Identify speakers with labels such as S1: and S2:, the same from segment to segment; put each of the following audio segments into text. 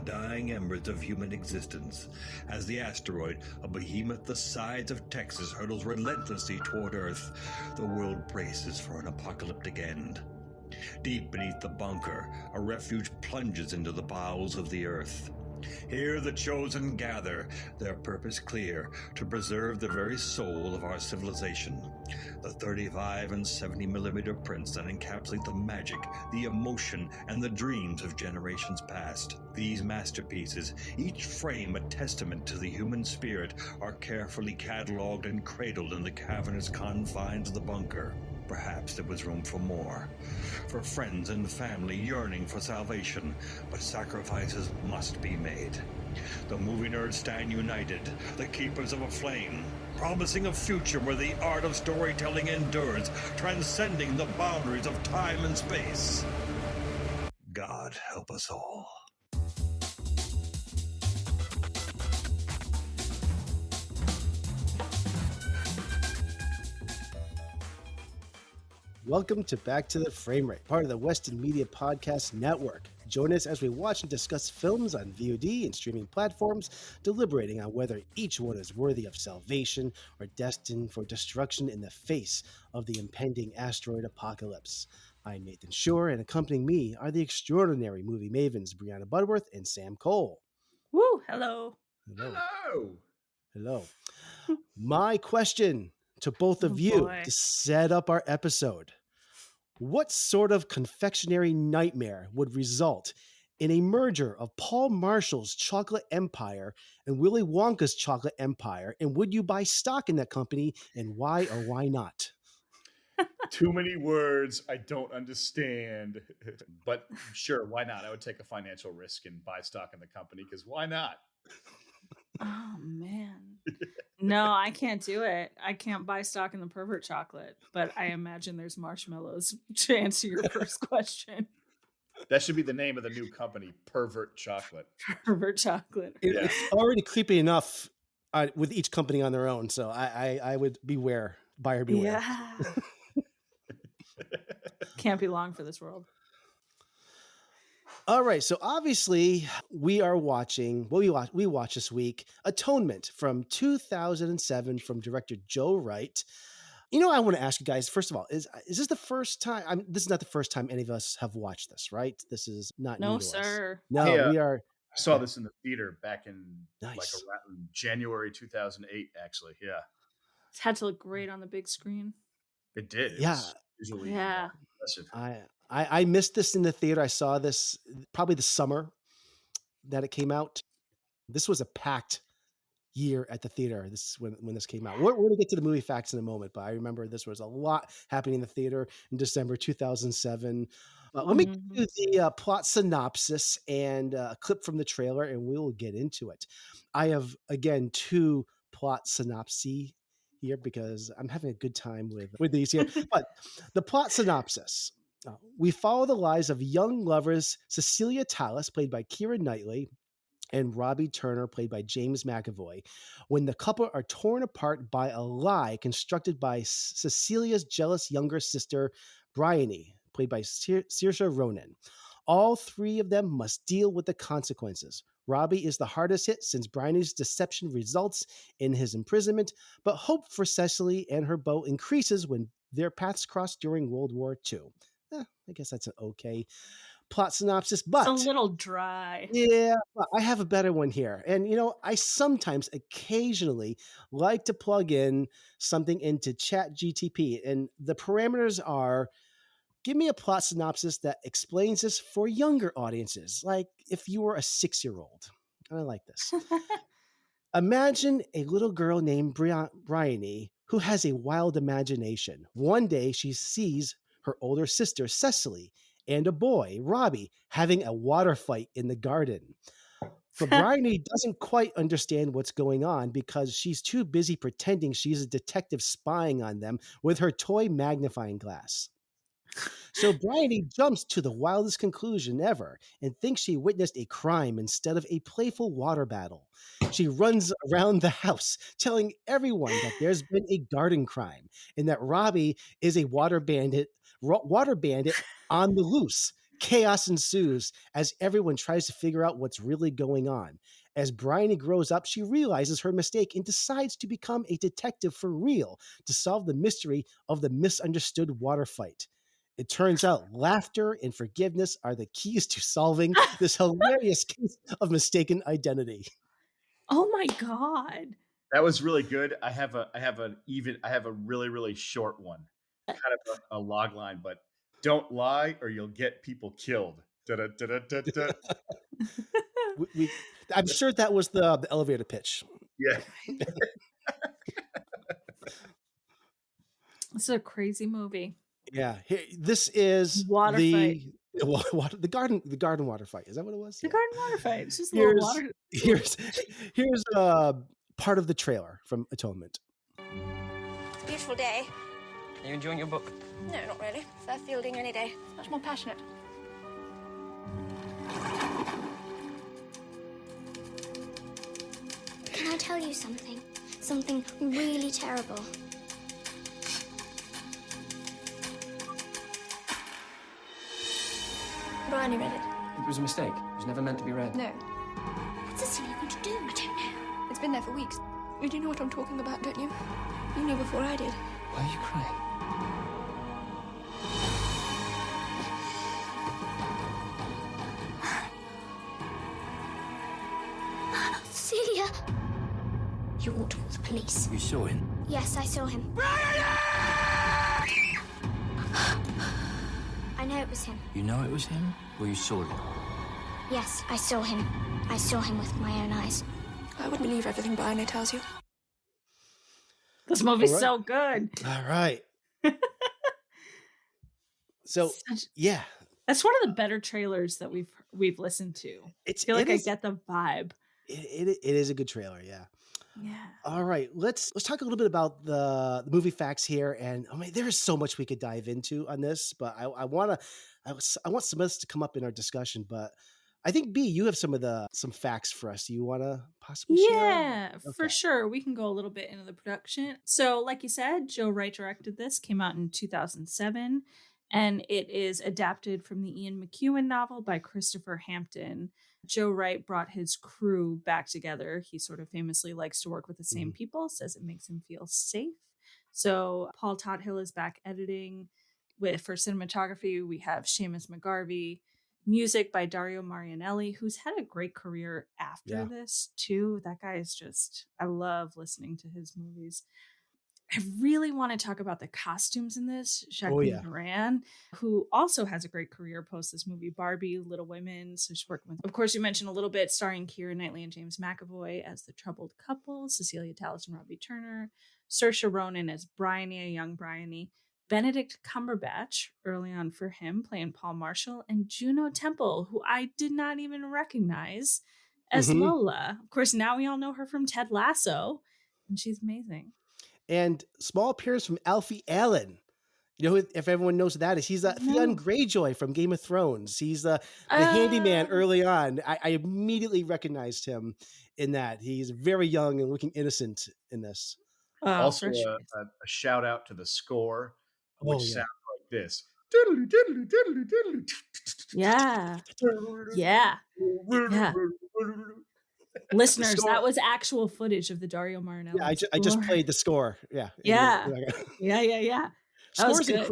S1: dying embers of human existence. As the asteroid, a behemoth the size of Texas, hurtles relentlessly toward Earth, the world braces for an apocalyptic end. Deep beneath the bunker, a refuge plunges into the bowels of the earth. Here the chosen gather, their purpose clear, to preserve the very soul of our civilization. The 35 and 70mm prints that encapsulate the magic, the emotion, and the dreams of generations past. These masterpieces, each frame a testament to the human spirit, are carefully cataloged and cradled in the cavernous confines of the bunker. Perhaps there was room for more, for friends and family yearning for salvation, but sacrifices must be made. The movie nerds stand united, the keepers of a flame, promising a future where the art of storytelling endures, transcending the boundaries of time and space. God help us all.
S2: Welcome to Back to the Frame Rate, part of the Weston Media Podcast Network. Join us as we watch and discuss films on VOD and streaming platforms, deliberating on whether each one is worthy of salvation or destined for destruction in the face of the impending asteroid apocalypse. I'm Nathan Shore, and accompanying me are the extraordinary movie mavens Brianna Budworth and Sam Cole.
S3: Woo! Hello.
S2: Hello. My question to both of you to set up our episode: what sort of confectionery nightmare would result in a merger of Paul Marshall's Chocolate Empire and Willy Wonka's Chocolate Empire? And would you buy stock in that company, and why or why not?
S4: Too many words I don't understand. But sure, why not? I would take a financial risk and buy stock in the company, because why not?
S3: Oh, man. No, I can't do it. I can't buy stock in the pervert chocolate, but I imagine there's marshmallows to answer your first question.
S4: That should be the name of the new company, Pervert Chocolate.
S3: Pervert chocolate.
S2: It's already creepy enough with each company on their own, so I would beware. Buyer beware.
S3: Yeah. Can't be long for this world.
S2: All right, so obviously we are watching what we watched this week, Atonement from 2007 from director Joe Wright. You know, I want to ask you guys, first of all, is this the first time? This is not the first time any of us have watched this, right? This is not new to us.
S3: Sir.
S2: No,
S4: Hey,
S2: we are.
S4: I saw this in the theater back in
S2: Nice.
S4: like around January 2008, actually. Yeah.
S3: It had to look great on the big screen.
S4: It did. It
S2: Yeah.
S4: was visually impressive.
S2: I missed this in the theater. I saw this probably the summer that it came out. This was a packed year at the theater. This is when this came out. We're going to get to the movie facts in a moment, but I remember this was a lot happening in the theater in December 2007. Let me do the plot synopsis and a clip from the trailer, and we will get into it. I have, again, two plot synopses here because I'm having a good time with these here. But the plot synopsis. We follow the lives of young lovers Cecilia Tallis, played by Keira Knightley, and Robbie Turner, played by James McAvoy, when the couple are torn apart by a lie constructed by Cecilia's jealous younger sister, Bryony, played by Saoirse Ronan. All three of them must deal with the consequences. Robbie is the hardest hit since Bryony's deception results in his imprisonment, but hope for Cecily and her beau increases when their paths cross during World War II. I guess that's an okay plot synopsis, but
S3: it's a little dry.
S2: Yeah, I have a better one here. And, you know, I sometimes occasionally like to plug in something into ChatGTP, and the parameters are: give me a plot synopsis that explains this for younger audiences, like if you were a 6-year-old. I like this. Imagine a little girl named Bryony who has a wild imagination. One day she sees her older sister, Cecily, and a boy, Robbie, having a water fight in the garden. But Bryony doesn't quite understand what's going on because she's too busy pretending she's a detective spying on them with her toy magnifying glass. So Bryony jumps to the wildest conclusion ever and thinks she witnessed a crime instead of a playful water battle. She runs around the house telling everyone that there's been a garden crime and that Robbie is a water bandit on the loose, Chaos ensues as everyone tries to figure out what's really going on. As Bryony grows up, she realizes her mistake and decides to become a detective for real to solve the mystery of the misunderstood water fight. It turns out laughter and forgiveness are the keys to solving this hilarious case of mistaken identity.
S3: Oh my God.
S4: That was really good. I have a really, really short one, kind of a log line, but don't lie or you'll get people killed. Da-da-da-da-da-da.
S2: I'm sure that was the elevator pitch.
S4: Yeah.
S3: It's a crazy movie.
S2: Yeah, this is
S3: Water fight.
S2: the garden water fight. Is that what it was?
S3: The
S2: Yeah.
S3: garden water fight. It's just a little water.
S2: Here's part of the trailer from Atonement.
S5: It's a beautiful day.
S6: Are you enjoying your book?
S5: No, not really. Fair fielding any day. Much more passionate.
S7: Can I tell you something? Something really terrible.
S5: Bryony read it.
S6: It was a mistake. It was never meant to be read.
S5: No.
S7: What's Cecilia going to do?
S5: I don't know. It's been there for weeks. You do know what I'm talking about, don't you? You knew before I did.
S6: Why are you crying?
S7: Cecilia! You ought to call the police.
S6: You saw him.
S7: Yes, I saw him. I know it was him.
S6: You know it was him, or you saw it?
S7: Yes, I saw him. I saw him with my own eyes.
S5: I would believe everything Bryony tells you.
S3: This movie's
S2: All right.
S3: so good.
S2: All right. So yeah,
S3: That's one of the better trailers that we've listened to. I feel like I get the vibe.
S2: It is a good trailer. Yeah.
S3: Yeah.
S2: All right, let's talk a little bit about the movie facts here, and there is so much we could dive into on this, but I want some of this to come up in our discussion. But I think B, you have some facts for us. Do you want to possibly share?
S3: Yeah, for
S2: Okay.
S3: sure. We can go a little bit into the production. So, like you said, Joe Wright directed this, came out in 2007, and it is adapted from the Ian McEwan novel by Christopher Hampton. Joe Wright brought his crew back together. He sort of famously likes to work with the same people, says it makes him feel safe. So Paul Tothill is back editing. For cinematography, we have Seamus McGarvey. Music by Dario Marianelli, who's had a great career after this too. That guy is I love listening to his movies. I really want to talk about the costumes in this. Jacqueline Moran, who also has a great career post this movie, Barbie, Little Women. So she's working with, of course, you mentioned a little bit, starring Keira Knightley and James McAvoy as the troubled couple, Cecilia Tallis and Robbie Turner, Saoirse Ronan as Bryony, a young Bryony, Benedict Cumberbatch, early on for him, playing Paul Marshall, and Juno Temple, who I did not even recognize as Lola. Of course, now we all know her from Ted Lasso, and she's amazing.
S2: And small appearance from Alfie Allen. You know, if everyone knows who that is, he's Theon Greyjoy from Game of Thrones. He's the handyman early on. I immediately recognized him in that. He's very young and looking innocent in this.
S4: Also, a shout out to the score, which sounds like this.
S3: Yeah. Listeners, that was actual footage of the Dario Marianelli.
S2: Yeah, I just played the score. Yeah.
S3: Yeah.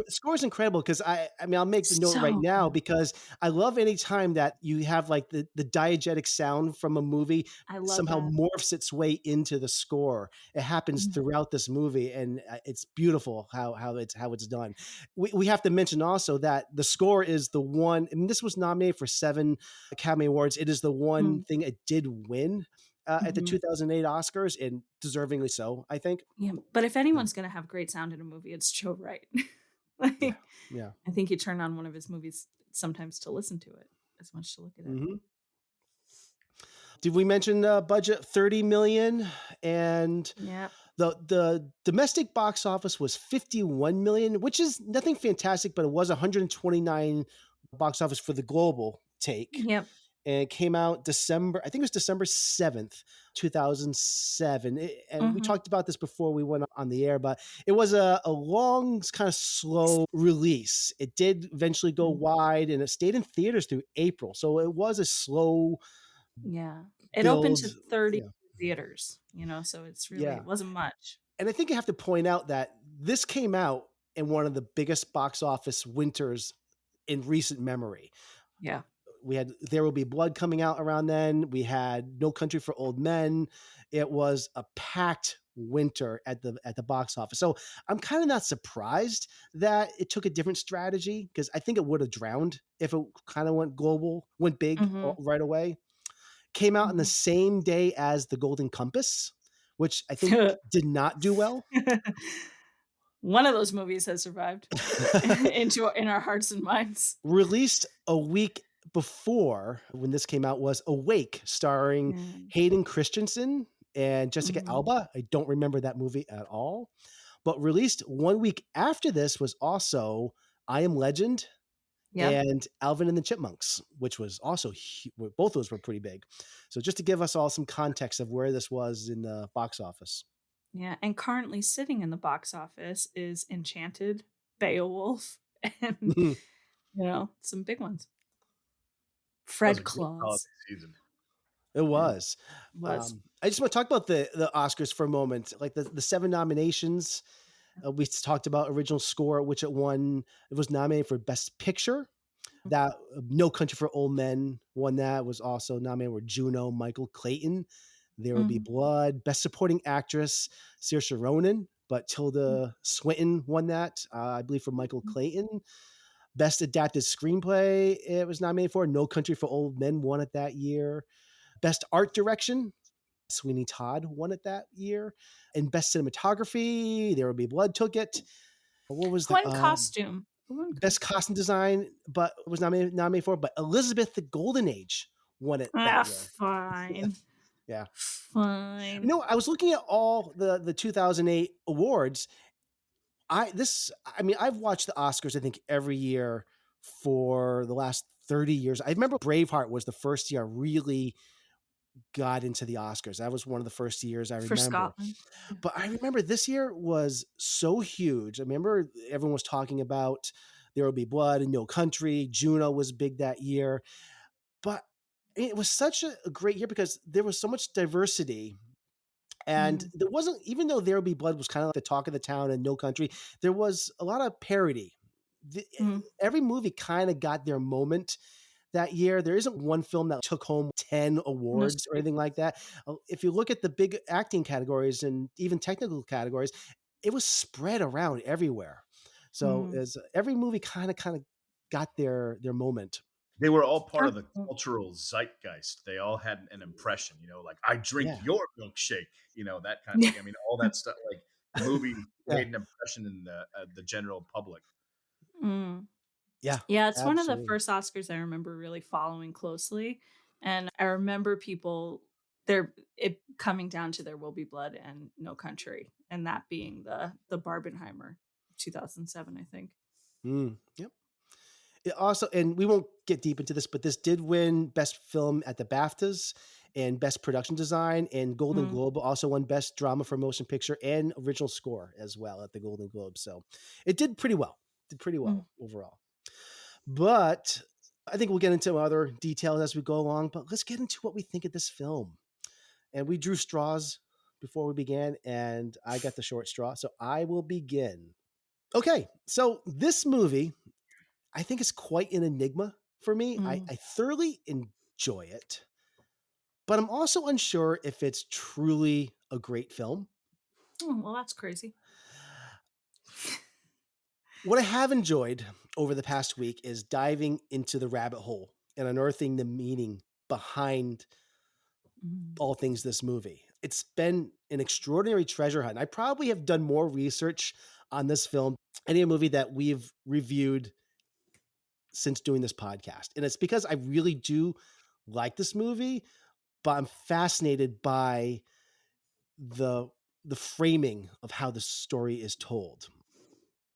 S2: Score's incredible because I'll make the note right now because I love any time that you have like the diegetic sound from a movie somehow morphs its way into the score. It happens throughout this movie, and it's beautiful how it's done. We have to mention also that the score is the one. I mean, this was nominated for 7 Academy Awards. It is the one thing it did win. At the 2008 Oscars, and deservingly so, I think.
S3: Yeah, but if anyone's going to have great sound in a movie, it's Joe Wright.
S2: Yeah.
S3: I think you turn on one of his movies sometimes to listen to it as much to look at it.
S2: Did we mention budget $30 million? And the domestic box office was $51 million, which is nothing fantastic, but it was $129 box office for the global take.
S3: Yep.
S2: and it came out December, I think it was December 7th, 2007. And we
S3: Mhm.
S2: talked about this before we went on the air, but it was a long, kind of slow release. It did eventually go wide and it stayed in theaters through April. So it was a slow
S3: Yeah. It opened
S2: build.
S3: to 30
S2: Yeah.
S3: theaters, so it's really
S2: Yeah.
S3: it wasn't much.
S2: And I think you have to point out that this came out in one of the biggest box office winters in recent memory.
S3: Yeah.
S2: We had There Will Be Blood coming out around then. We had No Country for Old Men. It was a packed winter at the box office. So I'm kind of not surprised that it took a different strategy, because I think it would have drowned if it kind of went global, went big
S3: Mhm.
S2: right away. Came out in the
S3: Mhm.
S2: same day as The Golden Compass, which I think did not do well.
S3: One of those movies has survived in our hearts and minds.
S2: Released a week before when this came out was Awake, starring
S3: Mm.
S2: Hayden Christensen and Jessica
S3: Mhm.
S2: Alba. I don't remember that movie at all. But released 1 week after this was also I Am Legend
S3: Yep.
S2: and Alvin and the Chipmunks, which was also both those were pretty big. So just to give us all some context of where this was in the box office.
S3: Yeah, and currently sitting in the box office is Enchanted, Beowulf, and some big ones.
S4: That was a
S3: Fred
S4: great holiday
S3: Claus.
S4: season.
S2: It
S3: Yeah,
S2: was.
S3: was.
S2: I just want to talk about the Oscars for a moment. Like the 7 nominations. We talked about original score, which it won. It was nominated for Best Picture. That No Country for Old Men won that. Was also nominated for Juno, Michael Clayton. There Will Be
S3: Mhm.
S2: Blood. Best Supporting Actress, Saoirse Ronan, but Tilda Swinton won that, I believe, for Michael
S3: Mhm.
S2: Clayton. Best Adapted Screenplay, it was nominated for. No Country for Old Men won it that year. Best Art Direction, Sweeney Todd won it that year. And Best Cinematography, There Will Be Blood took it. What was
S3: Who
S2: that?
S3: won costume? Who won
S2: Best Costume Design, but was nominated for. But Elizabeth the Golden Age won it that year.
S3: Fine.
S2: Yeah.
S3: Fine.
S2: I was looking at all the 2008 awards. I've watched the Oscars, I think, every year for the last 30 years. I remember Braveheart was the first year I really got into the Oscars. That was one of the first years I
S3: For
S2: remember.
S3: Scotland. Yeah.
S2: But I remember this year was so huge. I remember everyone was talking about There Will Be Blood and No Country. Juno was big that year. But it was such a great year because there was so much diversity. And
S3: Mm.
S2: there wasn't, even though There Will Be Blood was kind of like the talk of the town and No Country, there was a lot of parody.
S3: Mm.
S2: Every movie kind of got their moment that year. There isn't one film that took home 10 awards or anything like that. If you look at the big acting categories and even technical categories, it was spread around everywhere. So
S3: Mm.
S2: as every movie kind of got their moment.
S4: They were all part of the
S3: Absolutely.
S4: cultural zeitgeist. They all had an impression, like I drink
S2: Yeah.
S4: your milkshake, that kind of thing. I mean, all that stuff. Like the movie
S2: Yeah.
S4: made an impression in the general public.
S3: Mm.
S2: Yeah.
S3: Yeah, it's one of the
S2: Absolutely.
S3: first Oscars I remember really following closely, and I remember it coming down to There Will Be Blood and No Country, and that being the Barbenheimer 2007, I think.
S2: Yep. It also, and we won't get deep into this, but this did win Best Film at the BAFTAs and Best Production Design, and Golden
S3: Mm.
S2: Globe also won Best Drama for Motion Picture and Original Score as well at the Golden Globe. So it did pretty well. Did pretty
S3: Mm.
S2: well overall. But I think we'll get into other details as we go along. But let's get into what we think of this film. And we drew straws before we began, and I got the short straw, so I will begin. Okay, so this movie, I think, is quite an enigma for me.
S3: Mm.
S2: I thoroughly enjoy it, but I'm also unsure if it's truly a great film.
S3: Oh, well, that's crazy.
S2: What I have enjoyed over the past week is diving into the rabbit hole and unearthing the meaning behind
S3: Mm.
S2: all things this movie. It's been an extraordinary treasure hunt. I probably have done more research on this film, any movie that we've reviewed since doing this podcast. And it's because I really do like this movie, but I'm fascinated by the framing of how the story is told.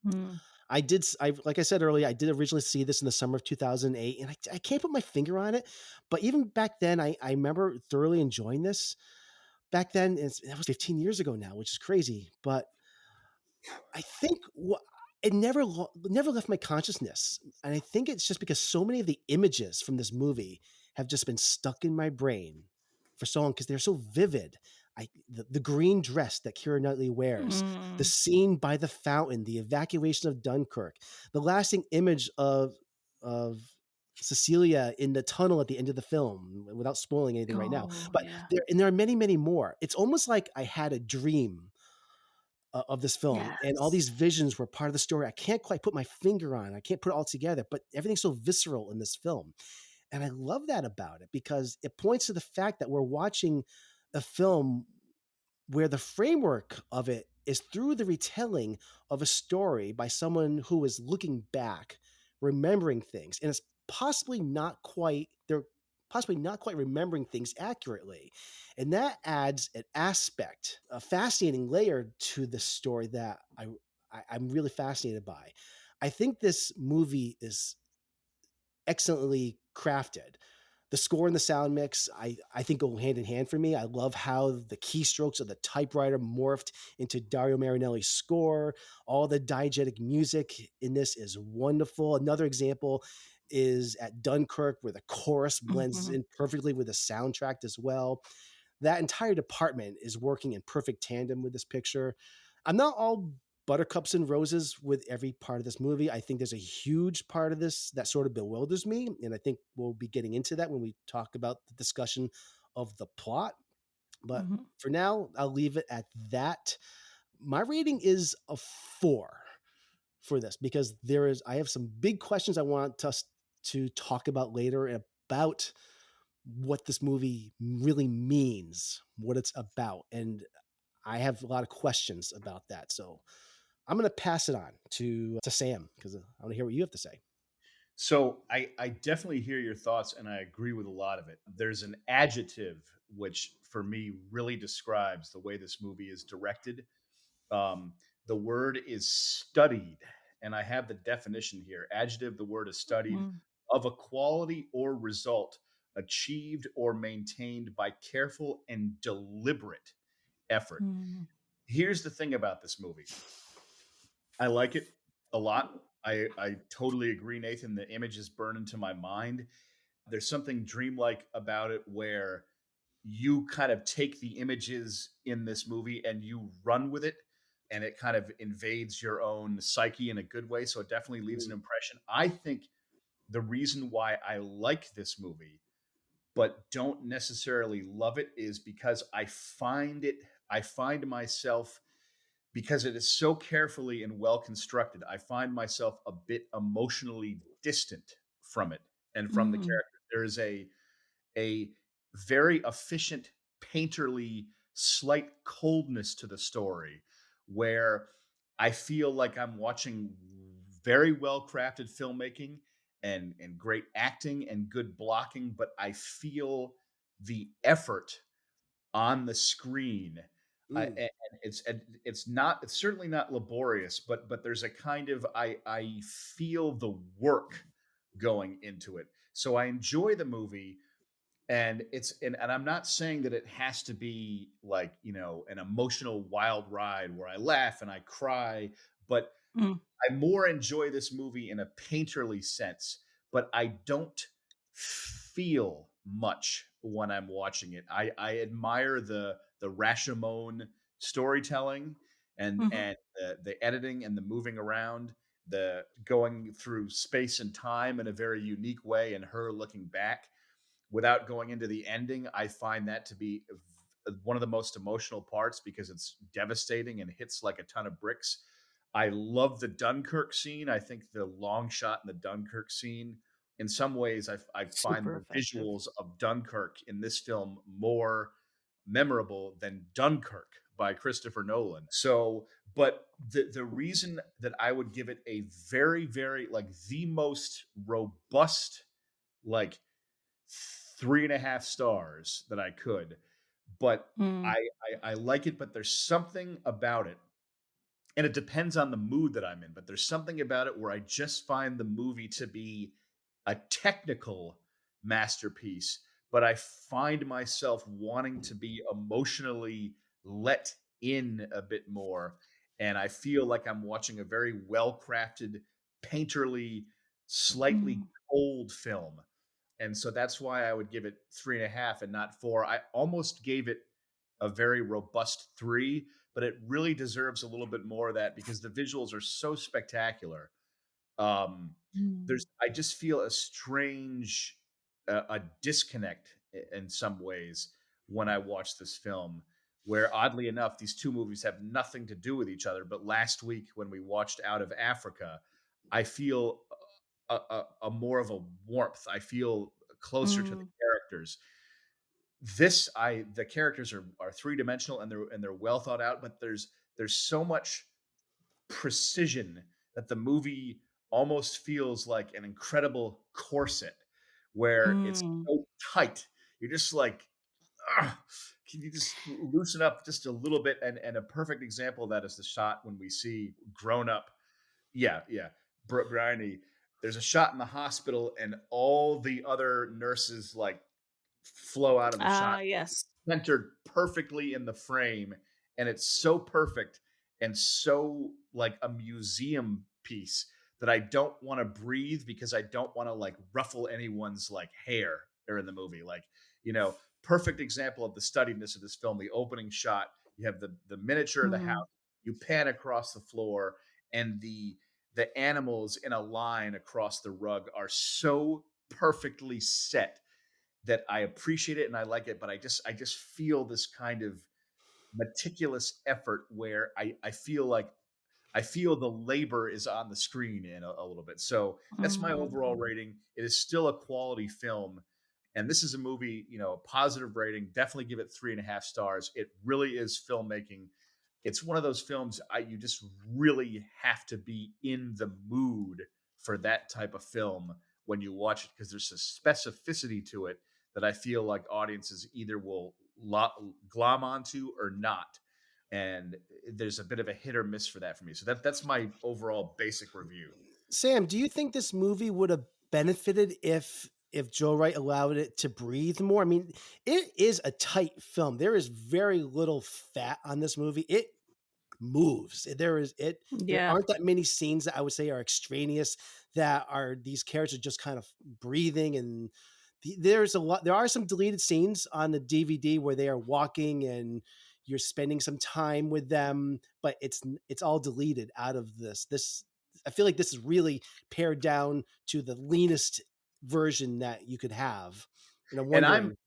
S3: Mm.
S2: Like I said earlier, I did originally see this in the summer of 2008, and I can't put my finger on it, but even back then, I remember thoroughly enjoying this. Back then, that was 15 years ago now, which is crazy, but I think it never left my consciousness, and I think it's just because so many of the images from this movie have just been stuck in my brain for so long because they're so vivid. The green dress that Keira Knightley wears, the
S3: Mm.
S2: scene by the fountain, the evacuation of Dunkirk, the lasting image of Cecilia in the tunnel at the end of the film, without spoiling anything right now.
S3: Oh,
S2: But
S3: yeah.
S2: there are many, many more. It's almost like I had a dream of this film, and all these
S3: Yes.
S2: visions were part of the story. I can't quite put my finger on. I can't put it all together, but everything's so visceral in this film, and I love that about it because it points to the fact that we're watching a film where the framework of it is through the retelling of a story by someone who is looking back, remembering things, and it's possibly not quite they're possibly not quite remembering things accurately. And that adds an aspect, a fascinating layer to the story that I'm really fascinated by. I think this movie is excellently crafted. The score and the sound mix, I think go hand in hand for me. I love how the keystrokes of the typewriter morphed into Dario Marinelli's score. All the diegetic music in this is wonderful. Another example is at Dunkirk, where the chorus blends
S3: Mhm.
S2: in perfectly with the soundtrack as well. That entire department is working in perfect tandem with this picture. I'm not all buttercups and roses with every part of this movie. I think there's a huge part of this that sort of bewilders me, and I think we'll be getting into that when we talk about the discussion of the plot. But
S3: Mhm.
S2: for now, I'll leave it at that. My rating is a 4 for this because I have some big questions I want us to talk about later about what this movie really means, what it's about, and I have a lot of questions about that. So I'm going to pass it on to Sam because I want to hear what you have to say.
S4: So I definitely hear your thoughts and I agree with a lot of it. There's an adjective which for me really describes the way this movie is directed. Um, the word is studied, and I have the definition here. Adjective, the word is studied,
S3: Mm.
S4: of a quality or result achieved or maintained by careful and deliberate effort.
S3: Mm.
S4: Here's the thing about this movie. I like it a lot. I totally agree, Nathan. The images burn into my mind. There's something dreamlike about it where you kind of take the images in this movie and you run with it, and it kind of invades your own psyche in a good way. So it definitely leaves an
S2: Mm,
S4: impression. I think the reason why I like this movie, but don't necessarily love it, is because I find myself, because it is so carefully and well constructed, I find myself a bit emotionally distant from it and from the
S3: Mm.
S4: character. There is a very efficient, painterly, slight coldness to the story where I feel like I'm watching very well crafted filmmaking and great acting and good blocking, but I feel the effort on the screen.
S2: mm,
S4: And it's certainly not laborious, but there's a kind of I feel the work going into it. So I enjoy the movie, and and I'm not saying that it has to be like, an emotional wild ride where I laugh and I cry, but
S3: Mm.
S4: I more enjoy this movie in a painterly sense, but I don't feel much when I'm watching it. I admire the Rashomon storytelling
S3: Mhm.
S4: and the editing and the moving around, the going through space and time in a very unique way, and her looking back without going into the ending. I find that to be one of the most emotional parts because it's devastating and hits like a ton of bricks. I love the Dunkirk scene. I think the long shot in the Dunkirk scene, in some ways, I find
S3: Super
S4: the
S3: effective.
S4: visuals of Dunkirk in this film more memorable than Dunkirk by Christopher Nolan. So, but the reason that I would give it a very, very, like, the most robust, like, 3.5 stars that I could, but
S3: Mm.
S4: I like it, but there's something about it, and it depends on the mood that I'm in, but there's something about it where I just find the movie to be a technical masterpiece, but I find myself wanting to be emotionally let in a bit more. And I feel like I'm watching a very well crafted, painterly, slightly
S3: Mm.
S4: cold film. And so that's why I would give it 3.5 and not 4. I almost gave it a very robust 3, but it really deserves a little bit more of that because the visuals are so spectacular. Um,
S3: Mm.
S4: I just feel a strange, a disconnect in some ways when I watch this film. Where oddly enough, these two movies have nothing to do with each other. But last week when we watched Out of Africa, I feel a more of a warmth. I feel closer to the
S3: Mm.
S4: characters. The characters are three-dimensional and they're well thought out, but there's so much precision that the movie almost feels like an incredible corset where it's
S3: Mm.
S4: so tight. You're just like, "Ugh, can you just loosen up just a little bit?" And a perfect example of that is the shot when we see grown up. Yeah, yeah. Bryony, there's a shot in the hospital and all the other nurses like flow out of the shot
S3: Ah, yes.
S4: centered perfectly in the frame, and it's so perfect and so like a museum piece that I don't want to breathe because I don't want to like ruffle anyone's like hair during the movie. Like, perfect example of the studiedness of this film. The opening shot, you have the miniature of the house,
S3: Mm.
S4: you pan across the floor, and the animals in a line across the rug are so perfectly set that I appreciate it and I like it, but I just feel this kind of meticulous effort where I feel the labor is on the screen in a little bit. So that's my
S3: Mm.
S4: overall rating. It is still a quality film. And this is a movie, a positive rating. Definitely give it 3.5 stars. It really is filmmaking. It's one of those films you just really have to be in the mood for that type of film when you watch it because there's a specificity to it that I feel like audiences either will glom onto or not. And there's a bit of a hit or miss for that for me. So that's my overall basic review.
S2: Sam, do you think this movie would have benefited if Joe Wright allowed it to breathe more? I mean, it is a tight film. There is very little fat on this movie. It moves. There
S3: Yeah.
S2: aren't that many scenes that I would say are extraneous, that are these characters just kind of breathing, and there are some deleted scenes on the DVD where they are walking and you're spending some time with them, but it's all deleted out of this. I feel like this is really pared down to the leanest version that you could have. And I'm
S4: And I'm
S2: wondering,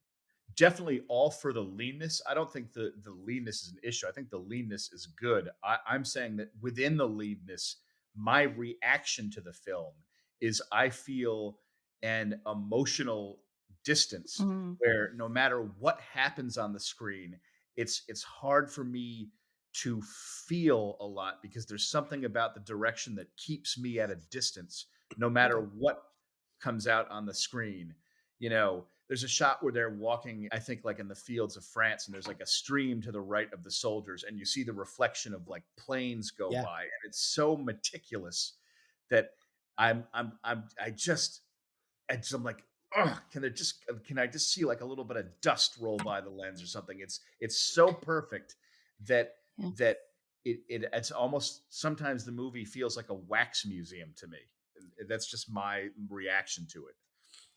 S4: definitely all for the leanness. I don't think the leanness is an issue. I think the leanness is good. I'm saying that within the leanness, my reaction to the film is I feel an emotional distance
S3: Mm.
S4: where no matter what happens on the screen, it's hard for me to feel a lot because there's something about the direction that keeps me at a distance no matter
S2: okay,
S4: what comes out on the screen. There's a shot where they're walking, I think, like in the fields of France, and there's like a stream to the right of the soldiers, and you see the reflection of like planes go
S2: yeah,
S4: by, and it's so meticulous that I'm like, oh, can I just see like a little bit of dust roll by the lens or something? It's so perfect that
S3: Yeah.
S4: that it's almost sometimes the movie feels like a wax museum to me. That's just my reaction to it.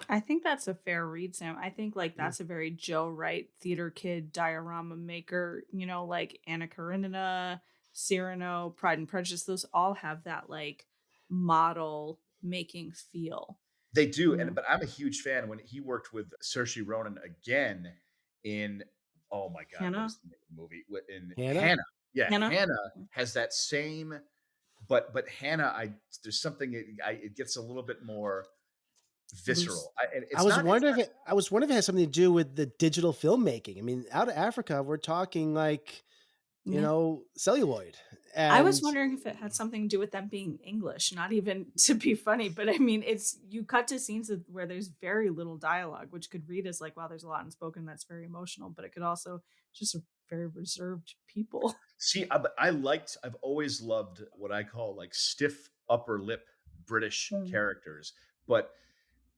S3: I think that's a fair read, Sam. I think like
S2: yeah,
S3: that's a very Joe Wright theater kid diorama maker, like Anna Karenina, Cyrano, Pride and Prejudice. Those all have that like model making feel.
S4: They do,
S3: You know?
S4: but I'm a huge fan when he worked with Saoirse Ronan again in oh my god, what
S3: Hannah?
S4: is the name of the movie? In
S2: Hannah.
S4: Hannah. Yeah,
S3: Hannah?
S4: Hannah has that same, but Hannah, there's something it gets a little bit more
S3: Loose.
S4: visceral. And it's not
S2: I was wondering if it has something to do with the digital filmmaking. I mean, out of Africa, we're talking like,
S3: Yeah.
S2: celluloid.
S3: I was
S2: And
S3: wondering if it had something to do with them being English, not even to be funny, but I mean, it's you cut to scenes where there's very little dialogue, which could read as like, wow, there's a lot unspoken that's very emotional, but it could also just very reserved people.
S4: See, I've always loved what I call like stiff upper lip British
S3: Mm.
S4: characters, but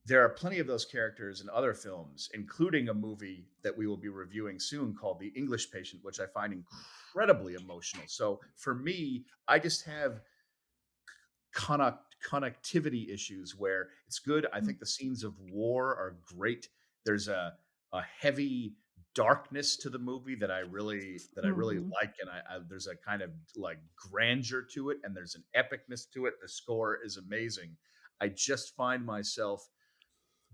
S4: there are plenty of those characters in other films, including a movie that we will be reviewing soon called The English Patient, which I find incredibly emotional. So for me, I just have connectivity issues where it's good. I think the scenes of war are great. There's a heavy darkness to the movie that I really
S3: Mhm.
S4: like, and there's a kind of like grandeur to it, and there's an epicness to it. The score is amazing. I just find myself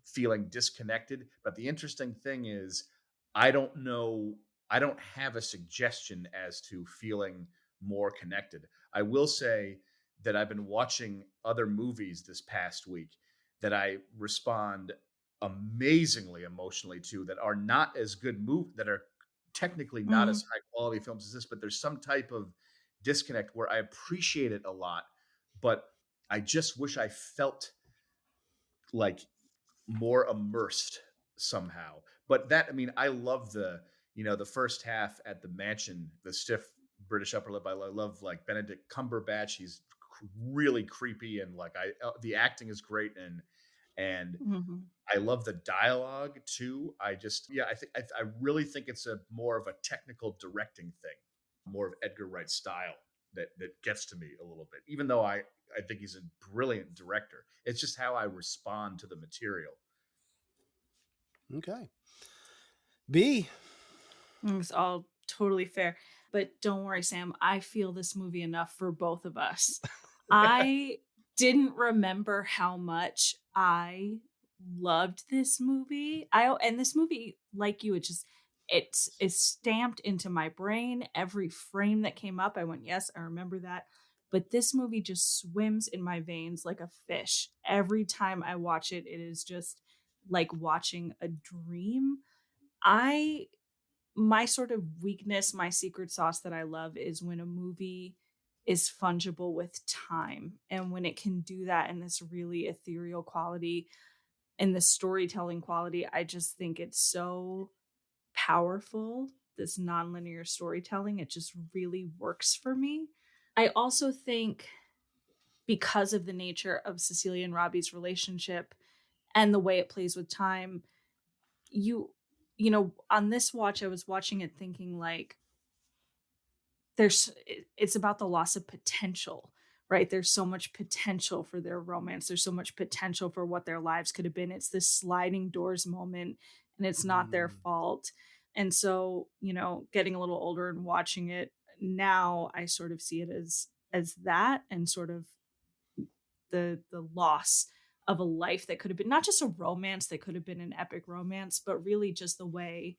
S4: feeling disconnected. But the interesting thing is, I don't know, I don't have a suggestion as to feeling more connected. I will say that I've been watching other movies this past week that I respond amazingly emotionally to, that are not as good that are technically not as
S3: Mhm.
S4: high quality films as this, but there's some type of disconnect where I appreciate it a lot, but I just wish I felt like more immersed somehow. But that, I mean, I love the first half at the mansion, the stiff British upper lip. I love like Benedict Cumberbatch. He's really creepy, and like the acting is great, and
S3: Mhm.
S4: I love the dialogue too. I just, yeah, I really think it's a more of a technical directing thing, more of Edgar Wright's style that gets to me a little bit. Even though I think he's a brilliant director, it's just how I respond to the material.
S2: Okay. B.
S3: It's all totally fair. But don't worry, Sam. I feel this movie enough for both of us. I didn't remember how much I loved this movie. And this movie, like you, it's stamped into my brain. Every frame that came up, I went, yes, I remember that. But this movie just swims in my veins like a fish. Every time I watch it, it is just like watching a dream. I My sort of weakness, my secret sauce that I love is when a movie is fungible with time, and when it can do that in this really ethereal quality and the storytelling quality. I just think it's so powerful. This nonlinear storytelling, it just really works for me. I also think because of the nature of Cecilia and Robbie's relationship and the way it plays with time, you on this watch I was watching it thinking like it's about the loss of potential, right? There's so much potential for their romance. There's so much potential for what their lives could have been. It's this sliding doors moment, and it's not their
S2: Mm.
S3: fault. And so, getting a little older and watching it now, I sort of see it as that, and sort of the loss of a life that could have been not just a romance that could have been an epic romance, but really just the way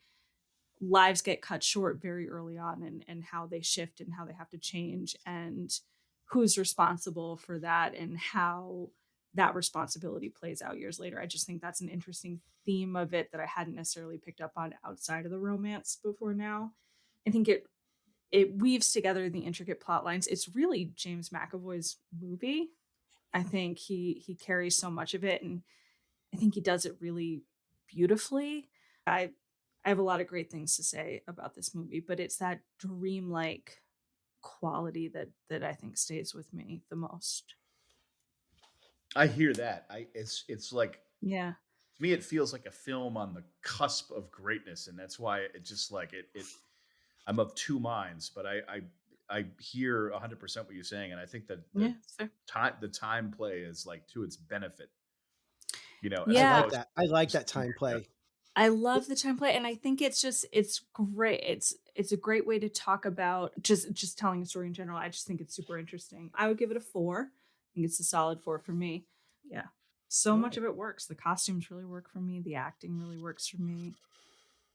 S3: lives get cut short very early on, and how they shift and how they have to change, and who's responsible for that, and how that responsibility plays out years later. I just think that's an interesting theme of it that I hadn't necessarily picked up on outside of the romance before now. I think it weaves together the intricate plot lines. It's really James McAvoy's movie. I think he carries so much of it, and I think he does it really beautifully. I I have a lot of great things to say about this movie, but it's that dreamlike quality that I think stays with me the most.
S4: I hear that. It's like,
S3: Yeah.
S4: to me, it feels like a film on the cusp of greatness, and that's why it just like it. I'm of two minds, but I hear 100% what you're saying, and I think that
S3: Yeah, it's fair.
S4: the time play is like to its benefit, as
S2: I
S3: Yeah,
S2: like
S4: opposed
S2: that. I like
S4: to
S2: that time
S4: yeah.
S2: play.
S3: I love the time play, and I think it's great. It's a great way to talk about just telling a story in general. I just think it's super interesting. I would give it a 4. I think it's a solid 4 for me. Yeah. So
S2: All
S3: much
S2: right.
S3: of it works. The costumes really work for me. The acting really works for me.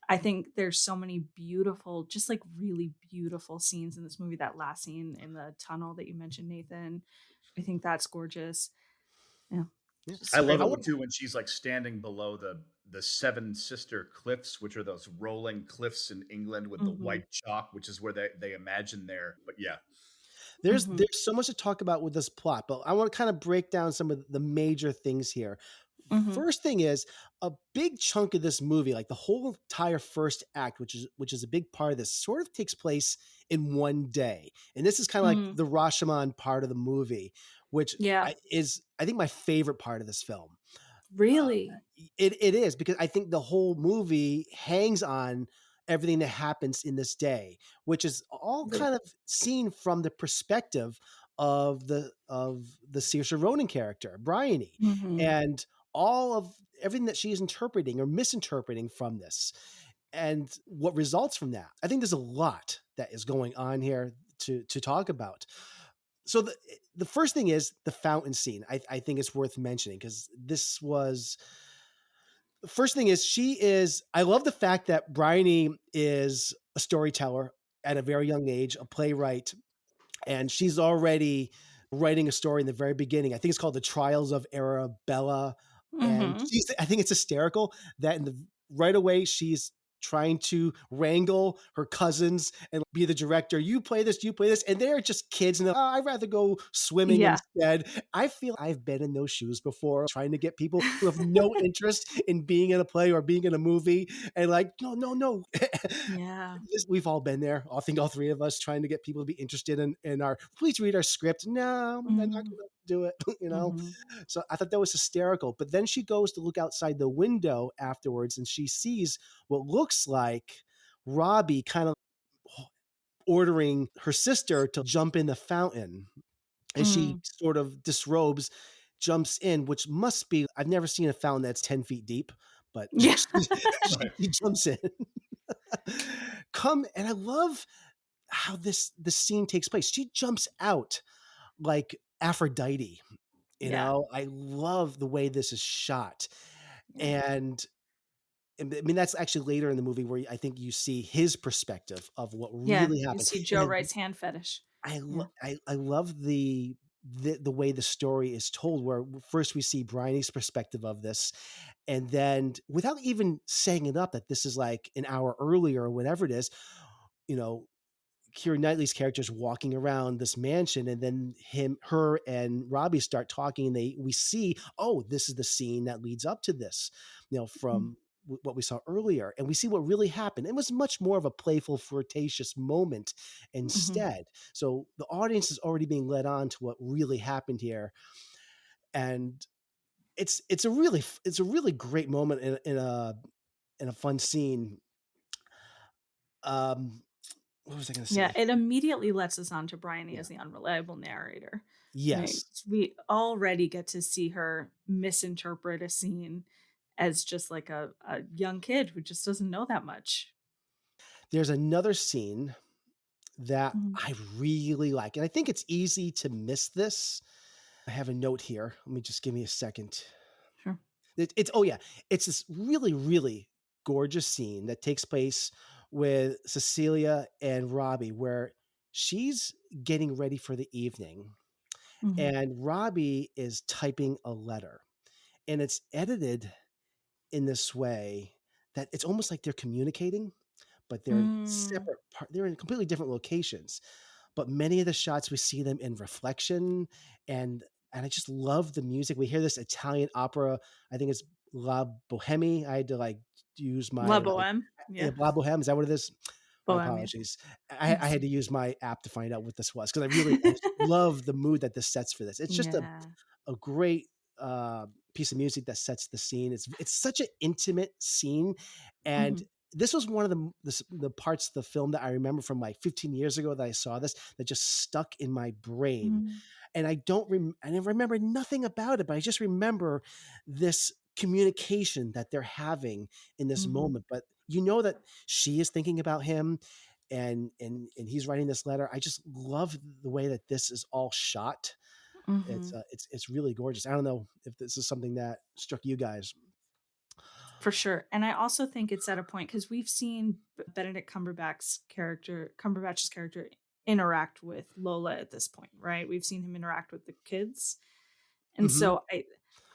S3: I think there's so many beautiful, just like really beautiful scenes in this movie. That last scene in the tunnel that you mentioned, Nathan, I think that's gorgeous. Yeah,
S2: Yeah.
S3: it's
S4: I
S3: just a
S4: love
S3: great
S2: I
S4: it
S2: want
S3: movie.
S4: too when she's like standing below the Seven Sister Cliffs, which are those rolling cliffs in England with the
S3: Hmm.
S4: white chalk, which is where they imagine their. But yeah,
S3: Hmm.
S2: there's so much to talk about with this plot, but I want to kind of break down some of the major things here.
S3: Mhm.
S2: First thing is a big chunk of this movie, like the whole entire first act, which is a big part of this, sort of takes place in one day. And this is kind of like
S3: Mm.
S2: the Rashomon part of the movie, which
S3: Yeah.
S2: is I think my favorite part of this film.
S3: Really?
S2: It is because I think the whole movie hangs on everything that happens in this day, which is all
S3: The
S2: kind of seen from the perspective of the Saoirse Ronan character, Bryony,
S3: Mhm.
S2: and all of everything that she is interpreting or misinterpreting from this, and what results from that. I think there's a lot that is going on here to talk about. So the first thing is the fountain scene. I think it's worth mentioning because this was the first thing is she is I love the fact that Bryony is a storyteller at a very young age, a playwright, and she's already writing a story in the very beginning. I think it's called The Trials of Arabella, and
S3: Mhm.
S2: I think it's hysterical that right away she's trying to wrangle her cousins and be the director. You play this, and they're just kids, and they're, oh, I'd rather go swimming
S3: Yeah.
S2: instead. I feel I've been in those shoes before, trying to get people who have no interest in being in a play or being in a movie, and like, no, no, no.
S3: Yeah.
S2: We've all been there. I think all three of us trying to get people to be interested in our, please read our script. No, they're not
S3: Mhm.
S2: going to do it, you know?
S3: Mhm.
S2: So I thought that was hysterical. But then she goes to look outside the window afterwards and she sees what looks like Robbie kind of ordering her sister to jump in the fountain. And she
S3: Mm.
S2: sort of disrobes, jumps in, which must be, I've never seen a fountain that's 10 feet deep, but
S3: Yeah.
S4: Right.
S2: she jumps in. And I love how this scene takes place. She jumps out like Aphrodite.
S3: Yeah.
S2: I love the way this is shot.
S3: Yeah.
S2: And I mean that's actually later in the movie where I think you see his perspective of what
S3: Yeah.
S2: really
S3: You
S2: happened.
S3: see
S2: And
S3: Joe Wright's hand fetish. Yeah.
S2: I love the way the story is told, where first we see Bryony's perspective of this, and then without even setting it up that this is like an hour earlier or whatever it is, you know, Keira Knightley's character is walking around this mansion, and then her, and Robbie start talking, and we see, oh, this is the scene that leads up to this,
S3: Mm.
S2: from what we saw earlier, and we see what really happened. It was much more of a playful, flirtatious moment
S3: Mhm.
S2: instead. So the audience is already being led on to what really happened here, and it's a really great moment in a fun scene. Um, what was I going to
S3: Yeah,
S2: say?
S3: it immediately lets us on to Bryony as the unreliable narrator, right?
S2: Yes.
S3: 'Cause we already get to see her misinterpret a scene as just like a young kid who just doesn't know that much.
S2: There's another scene that
S3: Mhm.
S2: I really like, and I think it's easy to miss this. I have a note here. Let me just give me a second.
S3: Sure.
S2: It's oh yeah, it's this really really gorgeous scene that takes place with Cecilia and Robbie, where she's getting ready for the evening,
S3: Mhm.
S2: and Robbie is typing a letter, and it's edited in this way that it's almost like they're communicating, but
S3: Mm.
S2: they're in completely different locations. But many of the shots we see them in reflection, and I just love the music. We hear this Italian opera. I think it's La Boheme. I had to like use
S3: La
S2: my like
S3: Boheme. Yeah.
S2: La Boheme. Is that what it is? My
S3: Bohemia.
S2: apologies. I
S3: Yes.
S2: had to use my app to find out what this was because I just love the mood that this sets for this. It's just a
S3: Yeah.
S2: a great piece of music that sets the scene. It's such an intimate scene, and
S3: Mhm.
S2: this was one of the parts of the film that I remember from like 15 years ago that I saw this that just stuck in my brain.
S3: Mhm.
S2: And I remember nothing about it, but I just remember this communication that they're having in this
S3: Mhm.
S2: moment. But you know that she is thinking about him, and he's writing this letter. I just love the way that this is all shot. It's
S3: Mhm.
S2: uh, it's it's really gorgeous. I don't know if this is something that struck you guys.
S3: For sure. And I also think it's at a point because we've seen Benedict Cumberbatch's character interact with Lola at this point, right? We've seen him interact with the kids. And
S2: Mhm.
S3: so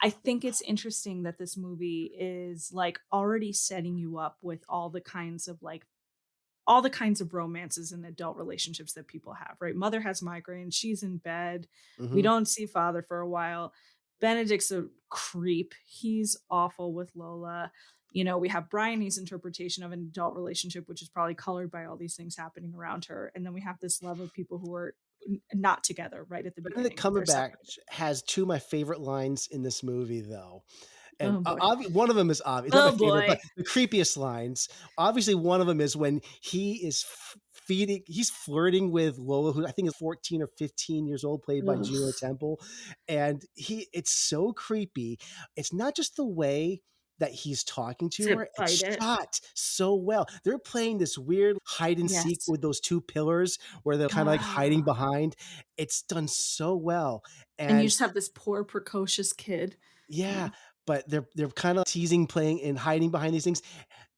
S3: I think it's interesting that this movie is like already setting you up with all the kinds of romances and adult relationships that people have, right? Mother has migraine, she's in bed. We
S2: Mhm.
S3: don't see father for a while. Benedict's a creep. He's awful with Lola. We have Bryony's interpretation of an adult relationship, which is probably colored by all these things happening around her. And then we have this love of people who are not together right at the
S2: Benedict
S3: beginning. They're
S2: Cumberbatch
S3: separated.
S2: has two of my favorite lines in this movie, though. And
S3: Oh boy.
S2: one of them is obvious. Not my favorite, but the creepiest lines. Obviously, one of them is when he is he's flirting with Lola, who I think is 14 or 15 years old, played by Juno Temple. And it's so creepy. It's not just the way that he's talking to her. It's shot so well. They're playing this weird hide and seek with those two pillars where they're kind of like hiding behind. It's done so well.
S3: And you just have this poor precocious kid.
S2: Yeah. But they're kind of teasing, playing, and hiding behind these things.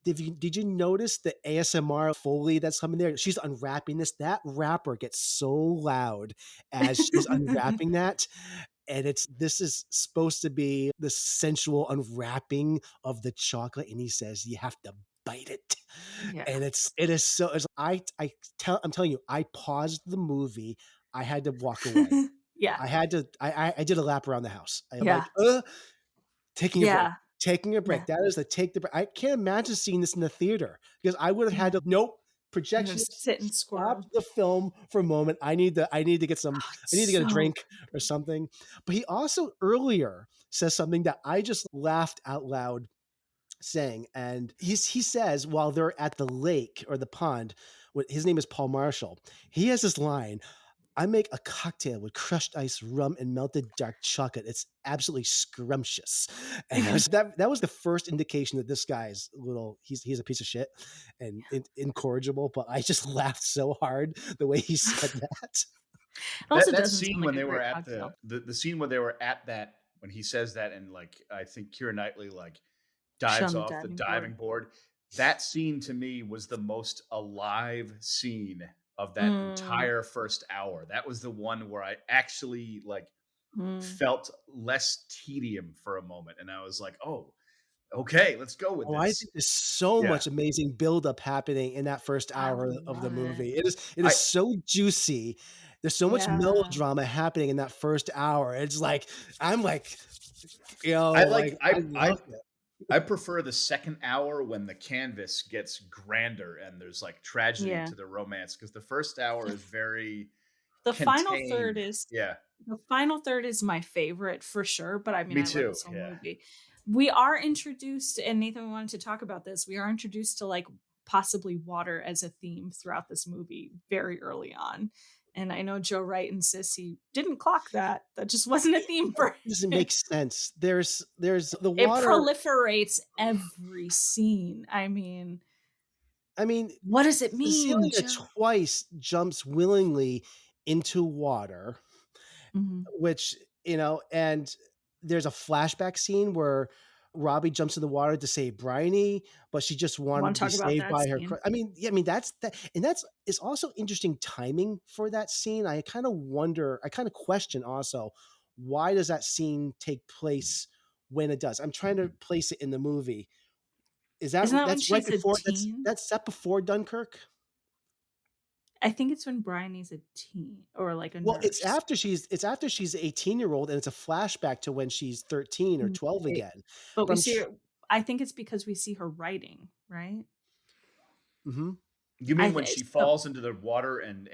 S2: Did you notice the ASMR Foley that's coming there? She's unwrapping this. That wrapper gets so loud as she's unwrapping that. And this is supposed to be the sensual unwrapping of the chocolate. And he says, you have to bite it. Yeah. And I'm telling you, I paused the movie. I had to walk away.
S3: Yeah.
S2: I did a lap around the house. I'm taking a break.
S3: Yeah.
S2: That is take the break. I can't imagine seeing this in the theater because I would have had to projection,
S3: sit and
S2: stop the film for a moment. I need to get a drink or something. But he also earlier says something that I just laughed out loud saying, and he says while they're at the lake or the pond, his name is Paul Marshall. He has this line, I make a cocktail with crushed ice, rum, and melted dark chocolate. It's absolutely scrumptious. And that was the first indication that this guy's he's a piece of shit and incorrigible. But I just laughed so hard the way he said that.
S4: That scene when they were at the scene when they were at that, when he says that, and I think Keira Knightley dives off the diving board. That scene to me was the most alive scene of that entire first hour. That was the one where I actually felt less tedium for a moment. And I was like, oh, okay, let's go with this.
S2: I think there's so much amazing buildup happening in that first hour of the movie. It is so juicy. There's so much melodrama happening in that first hour. It's I'm
S4: I prefer the second hour when the canvas gets grander and there's tragedy to the romance, because the first hour is very
S3: final third is the final third is my favorite for sure. But I mean, I love this whole movie. We are introduced, and Nathan, we wanted to talk about this. We are introduced to possibly water as a theme throughout this movie very early on. And I know Joe Wright insists he didn't clock that. That just wasn't a theme for him.
S2: It doesn't make sense. There's the water.
S3: It proliferates every scene. I mean, what does it mean?
S2: Celia twice jumps willingly into water, which, and there's a flashback scene where Robbie jumps in the water to save Bryony, but she just wanted to be saved by her. It's also interesting timing for that scene. I kind of question also, why does that scene take place when it does? I'm trying to place it in the movie. That's right before that's set before Dunkirk?
S3: I think it's when Bryony's a teen or a nurse.
S2: It's after she's a 18-year-old, and it's a flashback to when she's 13 or 12 again.
S3: But we see her, I think it's because we see her writing, right?
S2: Mm-hmm.
S4: You mean when she falls into the water and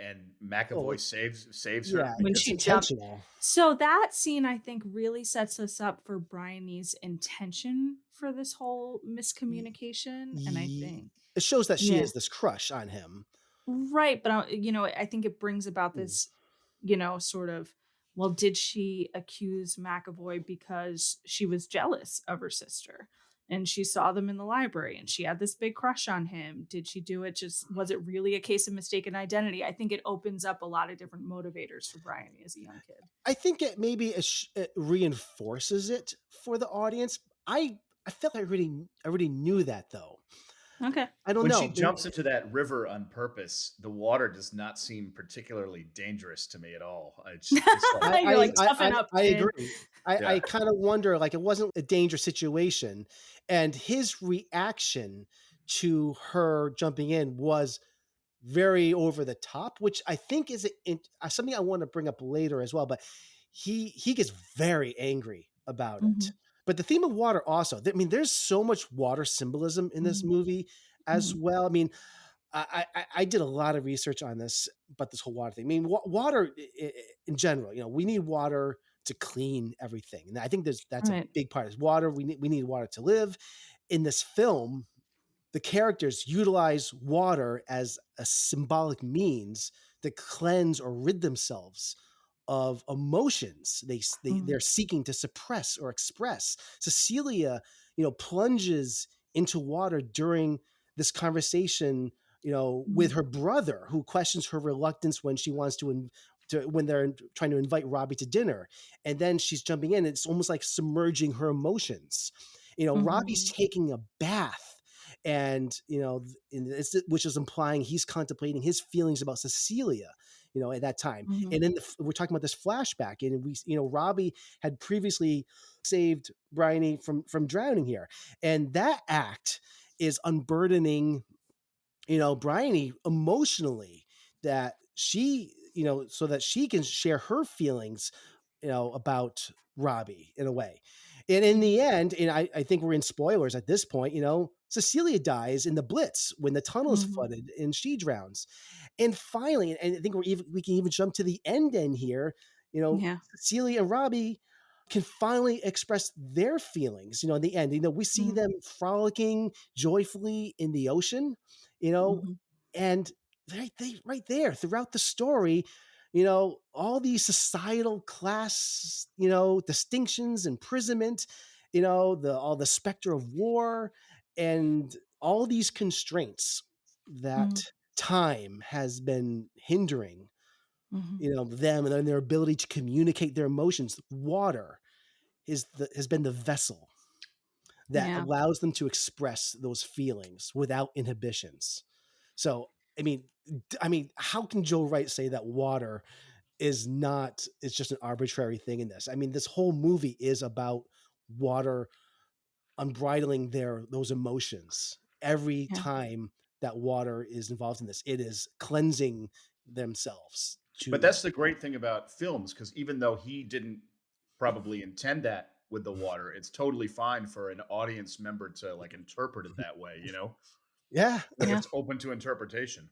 S4: McAvoy saves her?
S2: Yeah,
S3: when she jumps. So that scene, I think, really sets us up for Bryony's intention for this whole miscommunication. And I think
S2: it shows that she has this crush on him.
S3: Right. But, I think it brings about this, sort of, well, did she accuse McAvoy because she was jealous of her sister and she saw them in the library and she had this big crush on him? Did she do it? Was it really a case of mistaken identity? I think it opens up a lot of different motivators for Bryony as a young kid.
S2: I think it reinforces it for the audience. I felt I already knew that, though.
S3: Okay.
S2: I don't know.
S4: When she jumps into that river on purpose, the water does not seem particularly dangerous to me at all.
S2: I agree. I kind of wonder, it wasn't a dangerous situation. And his reaction to her jumping in was very over the top, which I think is something I want to bring up later as well. But he gets very angry about
S3: Mm-hmm.
S2: it. But the theme of water also, I mean, there's so much water symbolism in this
S3: Mm-hmm.
S2: movie as
S3: Mm-hmm.
S2: well. I mean, I did a lot of research on this, about this whole water thing. I mean, water in general, we need water to clean everything. And I think that's a
S3: Right.
S2: big part is water. We need water to live. In this film, the characters utilize water as a symbolic means to cleanse or rid themselves of emotions they're seeking to suppress or express. Cecilia, plunges into water during this conversation, with her brother, who questions her reluctance when she wants when they're trying to invite Robbie to dinner, and then she's jumping in. It's almost like submerging her emotions. Robbie's taking a bath, and which is implying he's contemplating his feelings about Cecilia, at that time.
S3: Mm-hmm.
S2: And then we're talking about this flashback, and Robbie had previously saved Bryony from drowning here, and that act is unburdening, Bryony emotionally, that she, so that she can share her feelings, about Robbie in a way. And in the end, and I think we're in spoilers at this point, Cecilia dies in the Blitz when the tunnel is
S3: Mm-hmm.
S2: flooded and she drowns. And finally, and I think we can even jump to the end here,
S3: Yeah.
S2: Cecilia and Robbie can finally express their feelings, in the end. We see
S3: Mm-hmm.
S2: them frolicking joyfully in the ocean, you know,
S3: Mm-hmm.
S2: and right there throughout the story, all these societal class, distinctions, imprisonment, all the specter of war, and all these constraints that time has been hindering,
S3: Mm-hmm.
S2: them and their ability to communicate their emotions. Water has been the vessel that
S3: Yeah.
S2: allows them to express those feelings without inhibitions. So, I mean, how can Joe Wright say that water is just an arbitrary thing in this? I mean, this whole movie is about water unbridling those emotions. Every
S3: Yeah.
S2: time that water is involved in this, it is cleansing themselves
S4: But
S2: to.
S4: that's the great thing about films, because even though he didn't probably intend that with the water, it's totally fine for an audience member to like interpret it that way,
S2: Yeah,
S4: that
S3: Yeah.
S4: it's open to interpretation.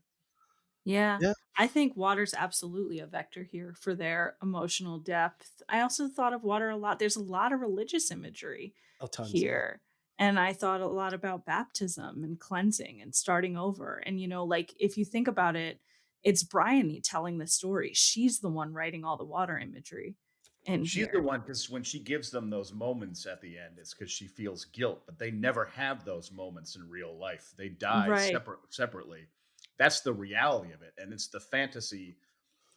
S3: Yeah.
S2: yeah,
S3: I think water's absolutely a vector here for their emotional depth. I also thought of water a lot. There's a lot of religious imagery
S2: oh, tons, yeah.
S3: here. And I thought a lot about baptism and cleansing and starting over. And, like if you think about it, it's Bryony telling the story. She's the one writing all the water imagery in
S4: She's the
S3: here.
S4: one, because when she gives them those moments at the end, it's because she feels guilt, but they never have those moments in real life. They die
S3: Right.
S4: separately. That's the reality of it. And it's the fantasy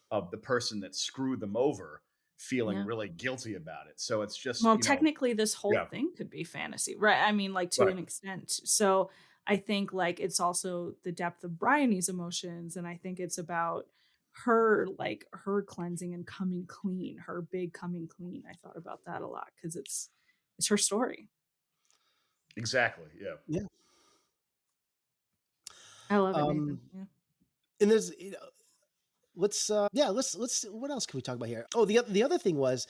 S4: of the person that screwed them over feeling
S3: Yeah.
S4: really guilty about it. So it's just,
S3: Well, technically, this whole
S4: yeah,
S3: thing could be fantasy, right? I mean, like to
S4: right.
S3: an extent. So I think like it's also the depth of Bryony's emotions, and I think it's about her cleansing and coming clean, her big coming clean. I thought about that a lot because it's her story.
S4: Exactly. Yeah.
S2: Yeah.
S3: I love it, Nathan.
S2: Um,
S3: Yeah.
S2: and there's, let's what else can we talk about here? Oh, the other thing was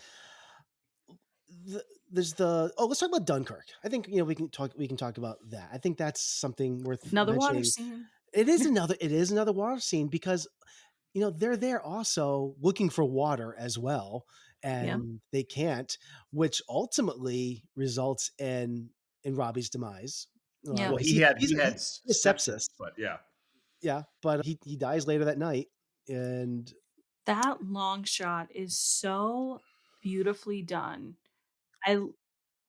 S2: let's talk about Dunkirk. I think we can talk about that. I think that's something worth
S3: Another water
S2: mentioning.
S3: scene.
S2: It is another water scene, because they're there also looking for water as well,
S3: Yeah.
S2: and they can't, which ultimately results in Robbie's demise.
S3: Yeah.
S4: Well,
S2: Because
S4: he had
S2: he has sepsis.
S4: sepsis, but yeah.
S2: Yeah, but he dies later that night, and
S3: That long shot is so beautifully done. I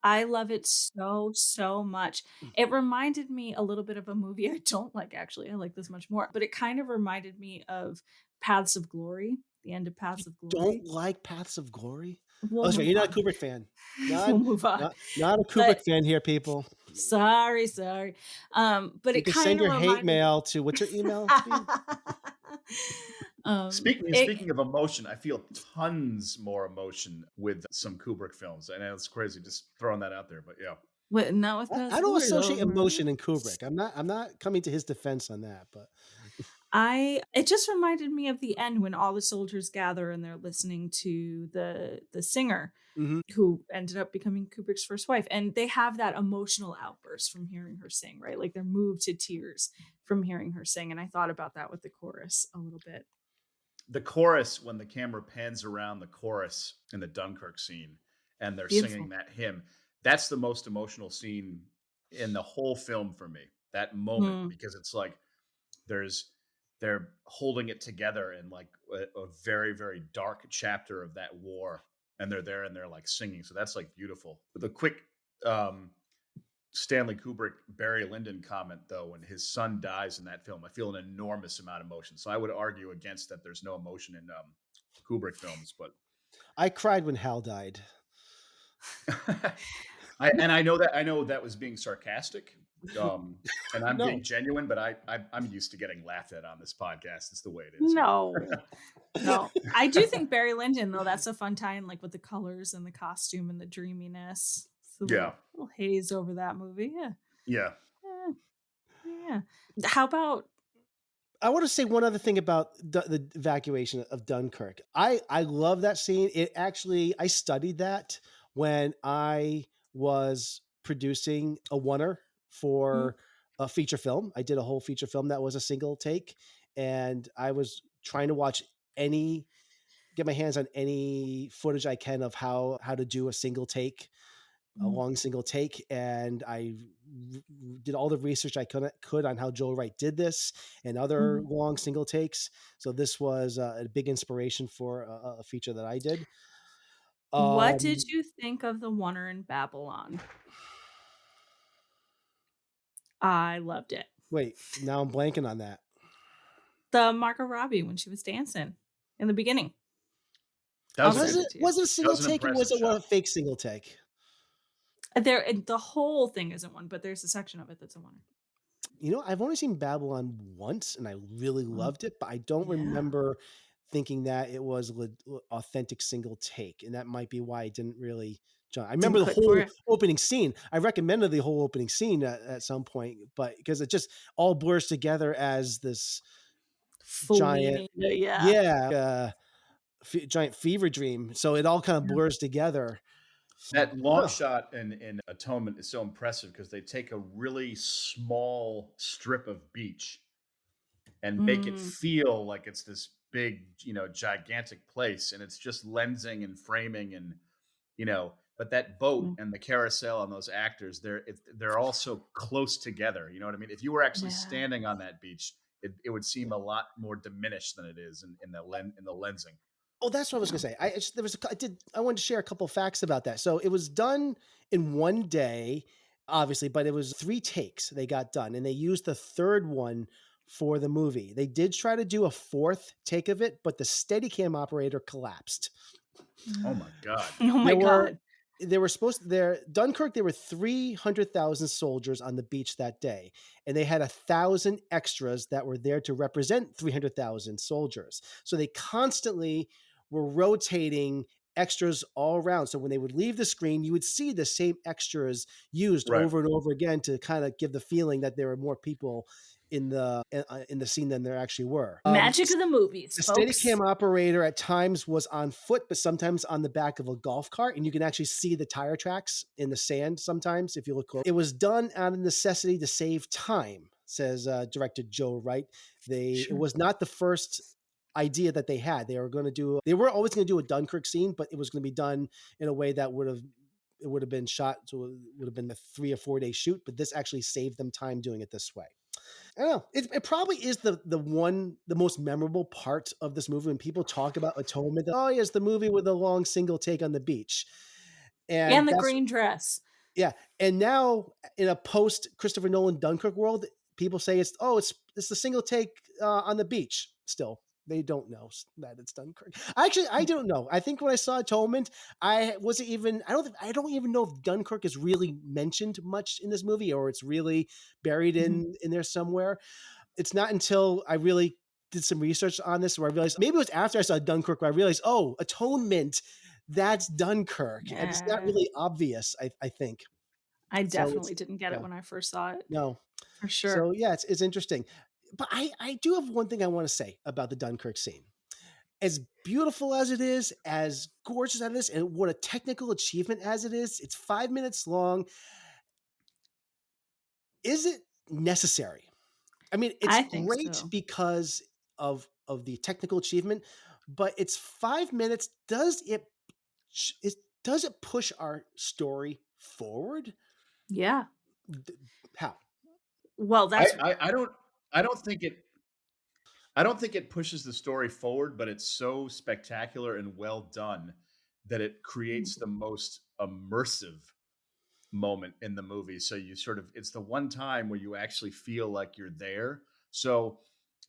S3: I love it so, so much. It reminded me a little bit of a movie I don't like, actually. I like this much more, but it kind of reminded me of Paths of Glory, the end of Paths of
S2: don't
S3: Glory.
S2: like Paths of Glory. Oh,
S3: We'll
S2: sorry,
S3: move
S2: you're not a
S3: on.
S2: Kubrick fan.
S3: We'll
S2: Not
S3: move on.
S2: not a Kubrick
S3: But
S2: fan here, people.
S3: sorry. But
S2: You
S3: it
S2: can send
S3: kind of
S2: your hate
S3: reminded
S2: mail to, what's your email, Speed?
S3: it
S4: Speaking of emotion, I feel tons more emotion with some Kubrick films. And it's crazy just throwing that out there, but yeah.
S3: not with Paths
S2: I
S3: of
S2: don't
S3: Glory
S2: associate
S3: though.
S2: emotion in Kubrick. I'm not coming to his defense on that, but
S3: It just reminded me of the end when all the soldiers gather and they're listening to the singer who ended up becoming Kubrick's first wife. And they have that emotional outburst from hearing her sing, right? Like they're moved to tears from hearing her sing. And I thought about that with the chorus a little bit.
S4: The chorus, when the camera pans around the chorus in the Dunkirk scene and they're singing that hymn, that's the most emotional scene in the whole film for me. That moment, because it's like they're holding it together in like a very, very dark chapter of that war, and they're there and they're like singing. So that's like beautiful. The quick Stanley Kubrick, Barry Lyndon comment, though, when his son dies in that film, I feel an enormous amount of emotion. So I would argue against that. There's no emotion in Kubrick films, but
S2: I cried when Hal died.
S4: I know that was being sarcastic, and I'm being genuine, but I'm used to getting laughed at on this podcast. It's the way it is.
S3: No, I do think Barry Lyndon, though, that's a fun tie-in, like with the colors and the costume and the dreaminess. Little haze over that movie. Yeah. How about?
S2: I want to say one other thing about the evacuation of Dunkirk. I love that scene. I studied that when I was producing a oneer for a feature film. I did a whole feature film that was a single take, and I was trying to get my hands on any footage I can of how to do a single take, a long single take. And I did all the research I could on how Joe Wright did this and other long single takes. So this was a big inspiration for a feature that I did.
S3: What did you think of the oneer in Babylon? I loved it.
S2: Wait, now I'm blanking on that.
S3: The Margot Robbie when she was dancing in the beginning.
S2: Was it a single take, or was it a fake single take?
S3: The whole thing isn't one, but there's a section of it that's a one.
S2: You know, I've only seen Babylon once, and I really loved it, but I don't remember thinking that it was an authentic single take, and that might be why I didn't really. I remember the whole opening scene. I recommended the whole opening scene at some point, but because it just all blurs together as this giant, giant fever dream. So it all kind of blurs together.
S4: That long shot in Atonement is so impressive because they take a really small strip of beach and make it feel like it's this big, gigantic place, and it's just lensing and framing and, but that boat and the carousel and those actors, they're all so close together. You know what I mean? If you were actually standing on that beach, it would seem a lot more diminished than it is in the lensing.
S2: Oh, that's what I was going to say. I wanted to share a couple of facts about that. So it was done in one day, obviously, but it was 3 takes they got done, and they used the third one for the movie. They did try to do a 4th take of it, but the Steadicam operator collapsed.
S4: Oh my God.
S3: God.
S2: Dunkirk, there were 300,000 soldiers on the beach that day, and they had 1,000 extras that were there to represent 300,000 soldiers. So they constantly were rotating extras all around. So when they would leave the screen, you would see the same extras used over and over again to kind of give the feeling that there were more people in the scene than there actually were.
S3: Magic of the movies.
S2: The Steadicam operator at times was on foot, but sometimes on the back of a golf cart, and you can actually see the tire tracks in the sand sometimes if you look close. It was done out of necessity to save time, says director Joe Wright. It was not the first idea that they had. They were always going to do a Dunkirk scene, but it was going to be done in a way that would have been shot, so it would have been a 3 or 4 day shoot, but this actually saved them time doing it this way. I don't know. It probably is the most memorable part of this movie when people talk about Atonement. Oh, yes, the movie with the long single take on the beach.
S3: And the green dress.
S2: Yeah. And now in a post Christopher Nolan Dunkirk world, people say it's the single take on the beach still. They don't know that it's Dunkirk. Actually, I don't know. I think when I saw Atonement, I don't even know if Dunkirk is really mentioned much in this movie, or it's really buried in there somewhere. It's not until I really did some research on this where I realized, maybe it was after I saw Dunkirk where I realized, oh, Atonement, that's Dunkirk. And it's not really obvious, I think.
S3: I definitely didn't get it when I first saw it.
S2: No.
S3: For sure.
S2: So yeah, it's interesting. But I do have one thing I want to say about the Dunkirk scene. as beautiful as it is, as gorgeous as it is, and what a technical achievement as it is, it's 5 minutes long. Is it necessary? I mean, it's
S3: I think
S2: great
S3: so.
S2: because of the technical achievement, but it's 5 minutes. Does it push our story forward?
S3: Yeah.
S2: D- How?
S3: Well, that's
S4: I don't think it I don't think it pushes the story forward, but it's so spectacular and well done that it creates the most immersive moment in the movie. So you sort of, it's the one time where you actually feel like you're there. So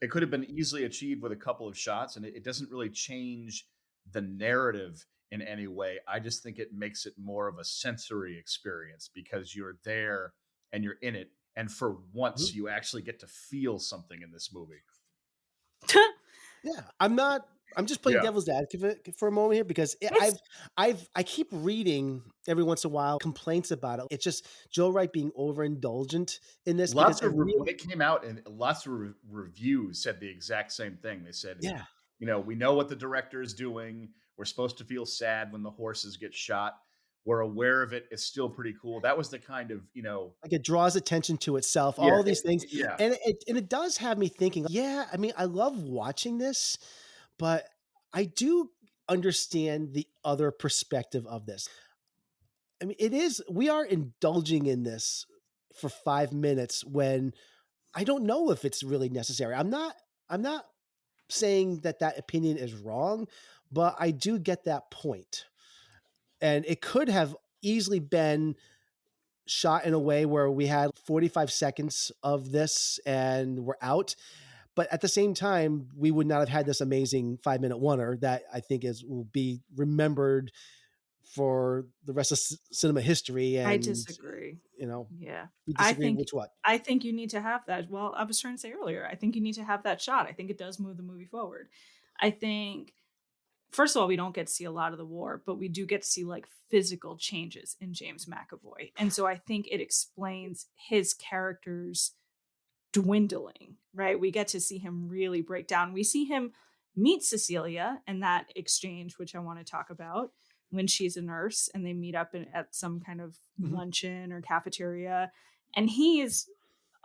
S4: it could have been easily achieved with a couple of shots, and it doesn't really change the narrative in any way. I just think it makes it more of a sensory experience because you're there and you're in it. And for once,
S2: Mhm.
S4: you actually get to feel something in this movie.
S2: Yeah, I'm just playing
S4: Yeah.
S2: devil's advocate for a moment here because
S3: it's
S2: I keep reading every once in a while complaints about it. It's just Joe Wright being overindulgent in this because it
S4: When
S2: really,
S4: it came out, and lots of reviews said the exact same thing. They said,
S2: yeah,
S4: we know what the director is doing. We're supposed to feel sad when the horses get shot. We're aware of it. It's still pretty cool. That was the kind of,
S2: like it draws attention to itself,
S4: yeah,
S2: all these things,
S4: yeah.
S2: and it does have me thinking. Yeah, I mean, I love watching this, but I do understand the other perspective of this. I mean, we are indulging in this for 5 minutes when I don't know if it's really necessary. I'm not saying that opinion is wrong, but I do get that point. And it could have easily been shot in a way where we had 45 seconds of this and we're out. But at the same time, we would not have had this amazing 5 minute oneer that I think will be remembered for the rest of cinema history.
S3: I
S2: And,
S3: disagree.
S2: you know,
S3: Yeah.
S2: we
S3: I
S2: disagree
S3: think
S2: which what?
S3: I think you need to have that. Well, I was trying to say earlier, I think you need to have that shot. I think it does move the movie forward. I think first of all, we don't get to see a lot of the war, but we do get to see like physical changes in James McAvoy. And so I think it explains his character's dwindling, right? We get to see him really break down. We see him meet Cecilia and that exchange, which I want to talk about when she's a nurse and they meet up at some kind of
S2: Mhm.
S3: luncheon or cafeteria. And he is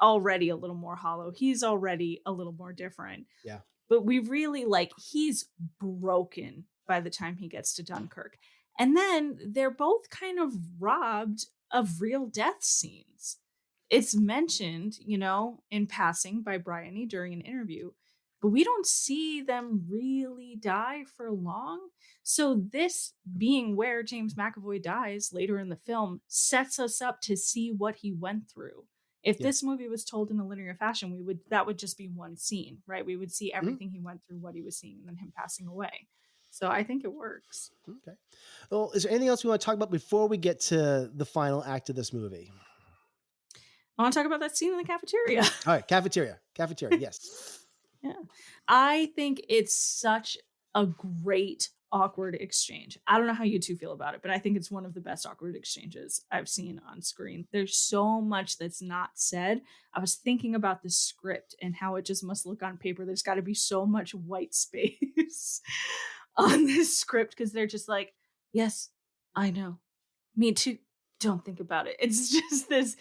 S3: already a little more hollow. He's already a little more different.
S2: Yeah.
S3: But we really he's broken by the time he gets to Dunkirk. And then they're both kind of robbed of real death scenes. It's mentioned, in passing by Bryony during an interview, but we don't see them really die for long. So this being where James McAvoy dies later in the film sets us up to see what he went through. If
S2: Yeah.
S3: this movie was told in a linear fashion, that would just be one scene, right? We would see
S2: Mhm.
S3: everything he went through, what he was seeing, and then him passing away. So I think it works.
S2: Okay. Well, is there anything else we want to talk about before we get to the final act of this movie?
S3: I want to talk about that scene in the cafeteria.
S2: All right, cafeteria. Cafeteria, yes.
S3: Yeah. I think it's such a great awkward exchange. I don't know how you two feel about it, but I think it's one of the best awkward exchanges I've seen on screen. There's so much that's not said. I was thinking about the script and how it just must look on paper. There's got to be so much white space on this script because they're just like, yes, I know. Me too. Don't think about it. It's just this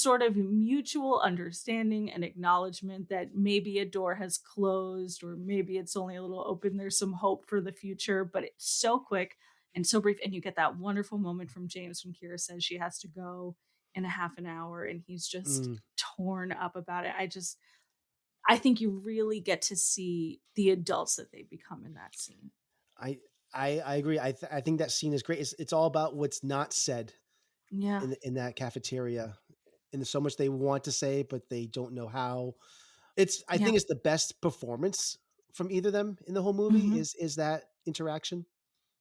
S3: sort of mutual understanding and acknowledgement that maybe a door has closed or maybe it's only a little open. There's some hope for the future, but it's so quick and so brief. And you get that wonderful moment from James when Kira says she has to go in a half an hour and he's just
S2: Mm,
S3: torn up about it. I think you really get to see the adults that they become in that scene.
S2: I I agree. I think that scene is great. It's all about what's not said
S3: Yeah.
S2: in that cafeteria, and there's so much they want to say, but they don't know how. I
S3: Yeah.
S2: think it's the best performance from either of them in the whole movie.
S3: Mm-hmm.
S2: Is that interaction?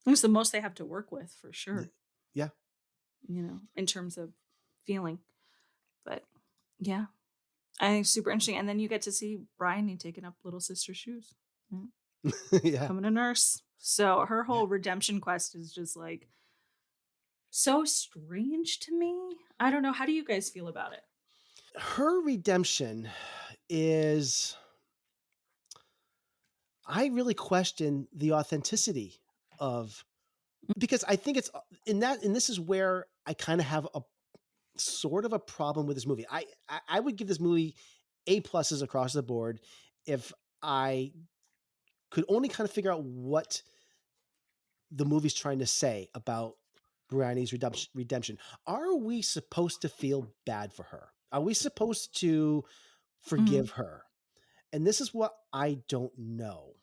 S3: It's the most they have to work with for
S2: Th-
S3: sure,
S2: Yeah.
S3: in terms of feeling. But yeah, I think it's super interesting. And then you get to see Bryony taking up little sister's shoes, mm,
S2: Yeah.
S3: becoming a nurse. So her
S2: Yeah.
S3: whole redemption quest is just so strange to me. I don't know. How do you guys feel about it?
S2: Her redemption is I really question the authenticity of, because I think it's in that, and this is where I kind of have a sort of a problem with this movie. I would give this movie A pluses across the board if I could only kind of figure out what the movie's trying to say about Brianni's redemption. Are we supposed to feel bad for her? Are we supposed to
S3: Mm.
S2: forgive her? And this is what I don't know.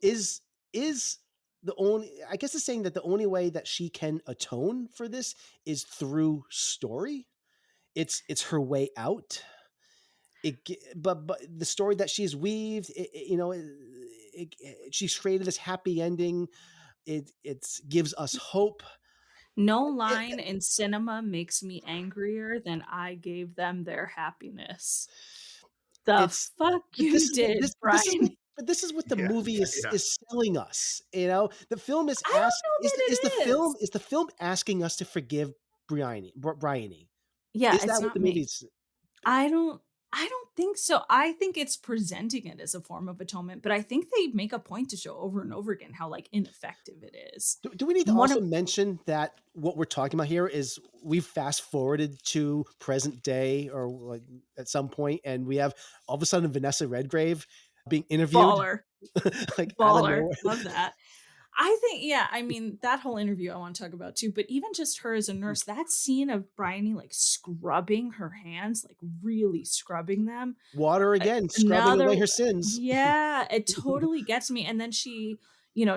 S2: Is the only, I guess it's saying that the only way that she can atone for this is through story. It's her way out. But the story that she's weaved, she's created this happy ending. It gives us hope.
S3: No
S2: It,
S3: line in cinema makes me angrier than I gave them their happiness. The
S2: it's
S3: fuck
S2: but this
S3: you
S2: is what
S3: did,
S2: this is what
S3: Brian.
S2: but this is what the
S4: Yeah,
S2: movie
S4: yeah.
S2: is selling us. The film is
S3: I
S2: ask
S3: don't know that
S2: is the
S3: it is.
S2: film asking us to forgive Bryony?
S3: Yeah,
S2: Is
S3: it's
S2: that what
S3: not
S2: the
S3: me.
S2: movie's?
S3: I don't I don't think so. I think it's presenting it as a form of atonement, but I think they make a point to show over and over again how like ineffective it is.
S2: Do we need to
S3: And one
S2: also
S3: of
S2: mention that what we're talking about here is we've fast forwarded to present day, or like at some point, and we have all of a sudden Vanessa Redgrave being interviewed
S3: baller,
S2: like out of
S3: baller,
S2: nowhere.
S3: love that. I think, yeah, I mean, that whole interview I want to talk about too, but even just her as a nurse, that scene of Bryony like scrubbing her hands, like really scrubbing them.
S2: Water again, scrubbing
S3: Another,
S2: away her sins.
S3: yeah, it totally gets me. And then she,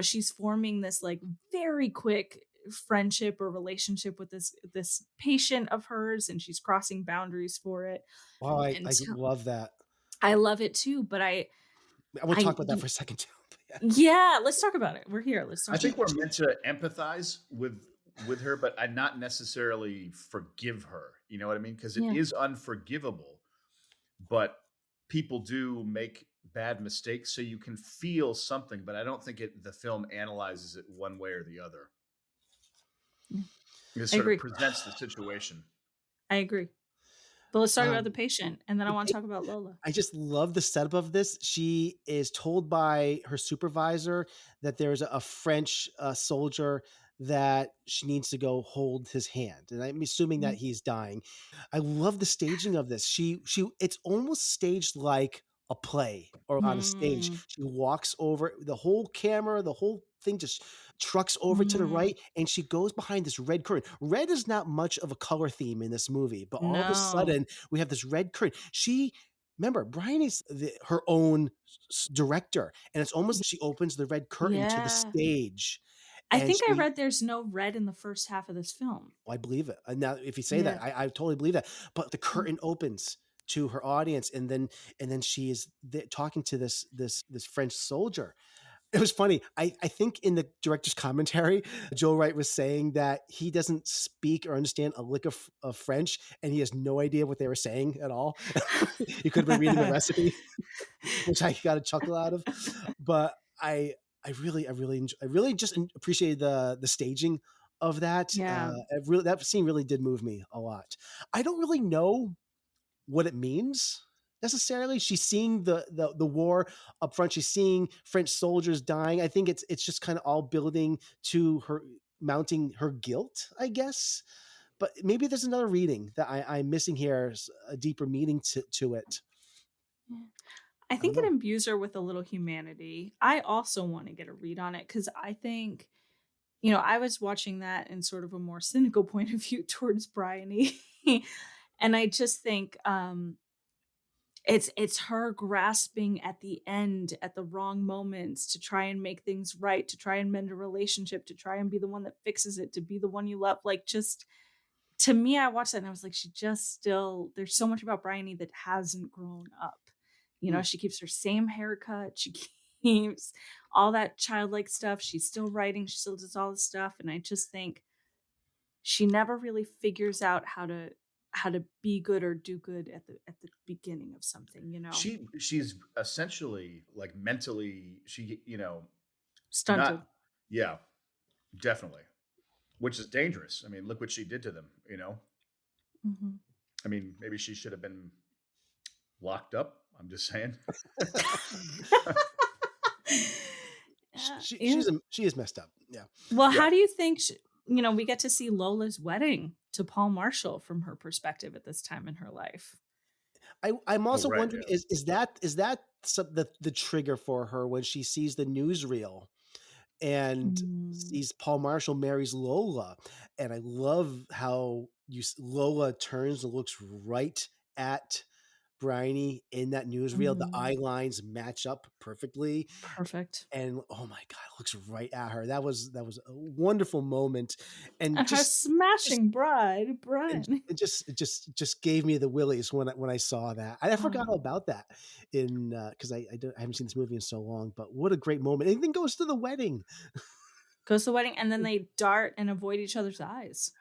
S3: she's forming this like very quick friendship or relationship with this patient of hers, and she's crossing boundaries for it.
S2: Oh,
S3: And
S2: I
S3: so
S2: love that.
S3: I love it too, but
S2: I want to talk
S3: I,
S2: about that for a second too. Yeah.
S3: yeah, let's talk about it. We're here. Let's
S4: I
S3: talk
S4: think
S3: about
S4: we're
S3: it.
S4: meant to empathize with her, but I not necessarily forgive her. You know what I mean? Because it
S3: Yeah.
S4: is unforgivable, but people do make bad mistakes, so you can feel something. But I don't think the film analyzes it one way or the other.
S3: Yeah.
S4: It
S3: I
S4: sort of
S3: agree.
S4: presents the situation.
S3: I agree. But let's talk about the
S2: Um,
S3: patient, and then I want to talk about Lola.
S2: I just love the setup of this. She is told by her supervisor that there's a French soldier that she needs to go hold his hand, and I'm assuming that
S3: Mhm.
S2: he's dying. I love the staging of this. It's almost staged like a play or on a stage.
S3: Mm,
S2: She walks over, the whole camera, the whole thing just trucks over to the
S3: mm,
S2: right, and she goes behind this red curtain. Red is not much of a color theme in this movie, but all of a
S3: no.
S2: sudden we have this red curtain. Remember, Bryony's her own director, and it's almost like she opens the red curtain to the
S3: Yeah.
S2: stage,
S3: I
S2: and
S3: think I
S2: she.
S3: read there's no red in the first half of this film.
S2: I believe it. And now, if you say
S3: Yeah.
S2: that, I totally believe that. But the
S3: Mm.
S2: curtain opens to her audience, and then she is talking to this French soldier. It was funny. I think in the director's commentary, Joe Wright was saying that he doesn't speak or understand a lick of French, and he has no idea what they were saying at all. He could have been reading a recipe, which I got a chuckle out of. But I really just appreciated the staging of that.
S3: Yeah.
S2: That scene really did move me a lot. I don't really know what it means necessarily. She's seeing the war up front. She's seeing French soldiers dying. I think it's just kind of all building to her mounting her guilt, I guess. But maybe there's another reading that I'm missing here, a deeper meaning to it.
S3: Yeah. I
S2: I don't
S3: think it
S2: know.
S3: imbues her with a little humanity. I also want to get a read on it because I think, I was watching that in sort of a more cynical point of view towards Bryony. And I just think it's her grasping at the end at the wrong moments to try and make things right, to try and mend a relationship, to try and be the one that fixes it, to be the one you love. Like, just to me, I watched that and I was like, she just still, there's so much about Bryony that hasn't grown up.
S2: Hmm.
S3: She keeps her same haircut. She keeps all that childlike stuff. She's still writing. She still does all this stuff. And I just think she never really figures out how to be good or do good at the beginning of something.
S4: She's essentially like mentally,
S3: Stunted.
S4: not, yeah, definitely, which is dangerous. I mean, look what she did to them.
S3: Hmm.
S4: I mean, maybe she should have been locked up I'm just saying.
S3: Yeah.
S2: She is messed up. Yeah.
S3: Well,
S4: Yeah.
S3: how do you think we get to see Lola's wedding to Paul Marshall from her perspective at this time in her life?
S2: I'm
S4: Oh,
S2: also
S4: right.
S2: wondering,
S4: Yeah.
S2: is that the trigger for her when she sees the newsreel and
S3: Mm,
S2: sees Paul Marshall marries Lola, and I love how Lola turns and looks right at Bryony in that newsreel. The
S3: mhm.
S2: eye lines match up perfectly,
S3: Perfect.
S2: and oh my god, looks right at her. That was a wonderful moment, and
S3: And her
S2: just
S3: smashing bride,
S2: and
S3: Brian.
S2: it just gave me the willies when I saw that. I forgot all
S3: Oh,
S2: about that in because I haven't seen this movie in so long. But what a great moment! And then goes to the wedding.
S3: goes to the wedding, and then they dart and avoid each other's eyes,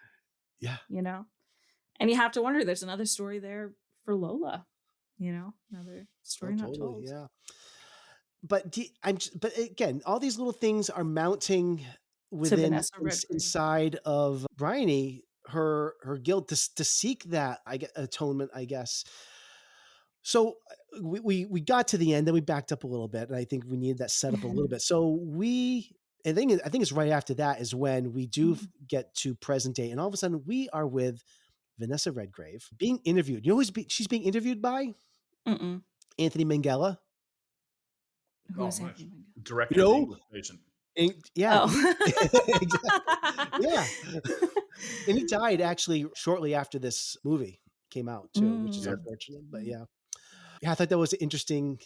S2: Yeah.
S3: you know? And you have to wonder, there's another story there for Lola, another
S2: Oh,
S3: story not
S2: totally.
S3: told.
S2: Yeah. But again, all these little things are mounting
S3: To
S2: within
S3: Vanessa Redgrave.
S2: inside of Bryony, her guilt to seek that I get atonement, I guess. So we got to the end, then we backed up a little bit, and I think we needed that setup a little bit. So I think it's right after that is when we do
S3: Mhm.
S2: get to present day, and all of a sudden we are with Vanessa Redgrave being interviewed. You know she's being interviewed by
S3: Mm-mm.
S2: Anthony Minghella.
S3: Who
S4: Oh,
S3: is
S4: nice.
S3: Anthony Minghella?
S2: You
S4: Director of The
S2: know,
S4: English Patient.
S2: Yeah,
S3: Oh.
S2: exactly. Yeah. And he died actually shortly after this movie came out too, which is
S4: Yeah.
S3: Mm.
S2: unfortunate. But yeah. Yeah, I thought that was interesting.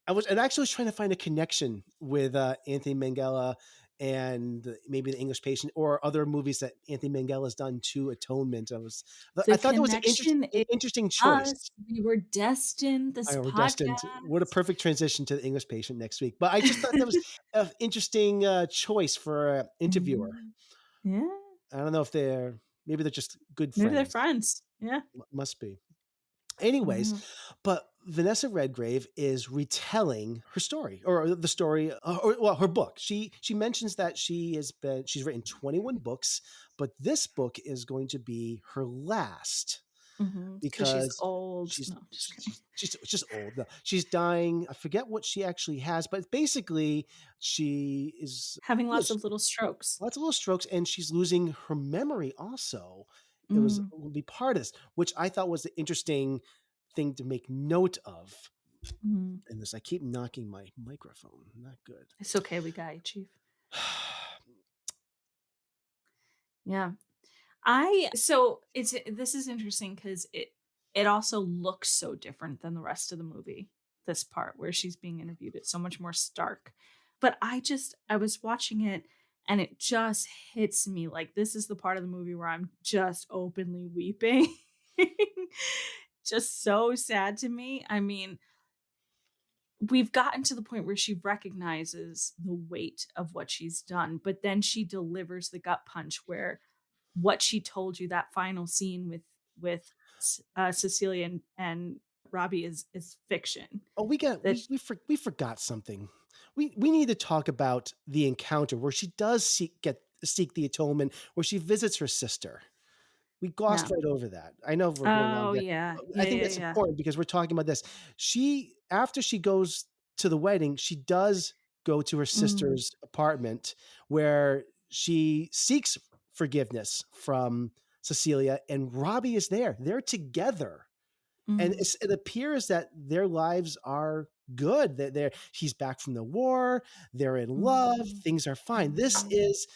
S2: I actually was trying to find a connection with Anthony Minghella and maybe The English Patient or other movies that Anthony Minghella has done to Atonement. I
S3: The
S2: thought that was
S3: connection
S2: an
S3: is
S2: interesting choice.
S3: us. We were destined.
S2: I
S3: This
S2: know we're
S3: podcast.
S2: destined. What a perfect transition to The English Patient next week. But I just thought that was an interesting choice for an interviewer.
S3: Mhm. Yeah.
S2: I don't know if maybe they're just good
S3: Maybe they're
S2: friends.
S3: friends. Yeah.
S2: Must be. Anyways,
S3: Mhm.
S2: but Vanessa Redgrave is retelling her story or the story or well her book. She mentions that she's written 21 books, but this book is going to be her last
S3: Because she's
S2: because
S3: old.
S2: she's
S3: No, just kidding.
S2: she's just old. No, she's dying. I forget what she actually has, but basically she is
S3: Having
S2: yeah,
S3: lots of little strokes.
S2: lots of little strokes, and she's losing her memory also. It
S3: Mm.
S2: will be part of this, which I thought was an interesting thing to make note of.
S3: Mm.
S2: And this, I keep knocking my microphone. Not good.
S3: It's okay. We got you, Chief. Yeah. This is interesting because it also looks so different than the rest of the movie. This part where she's being interviewed, it's so much more stark. But I was watching it and it just hits me like this is the part of the movie where I'm just openly weeping. Just so sad to me. I mean, we've gotten to the point where she recognizes the weight of what she's done, but then she delivers the gut punch where what she told you, that final scene with Cecilia and Robbie is fiction.
S2: Oh,
S3: That
S2: we forgot something. We need to talk about the encounter where she does seek the atonement, where she visits her sister. We glossed
S3: yeah.
S2: right over that. I know we're going on
S3: Oh
S2: there,
S3: yeah.
S2: but I
S3: Yeah,
S2: think
S3: yeah,
S2: that's
S3: yeah.
S2: important because we're talking about this. After she goes to the wedding, she does go to her
S3: Mm,
S2: sister's apartment where she seeks forgiveness from Cecilia, and Robbie is there. They're together. And
S3: mm,
S2: it appears that their lives are good. That he's back from the war. They're in love.
S3: mhm,
S2: Things are fine. This
S3: mhm,
S2: is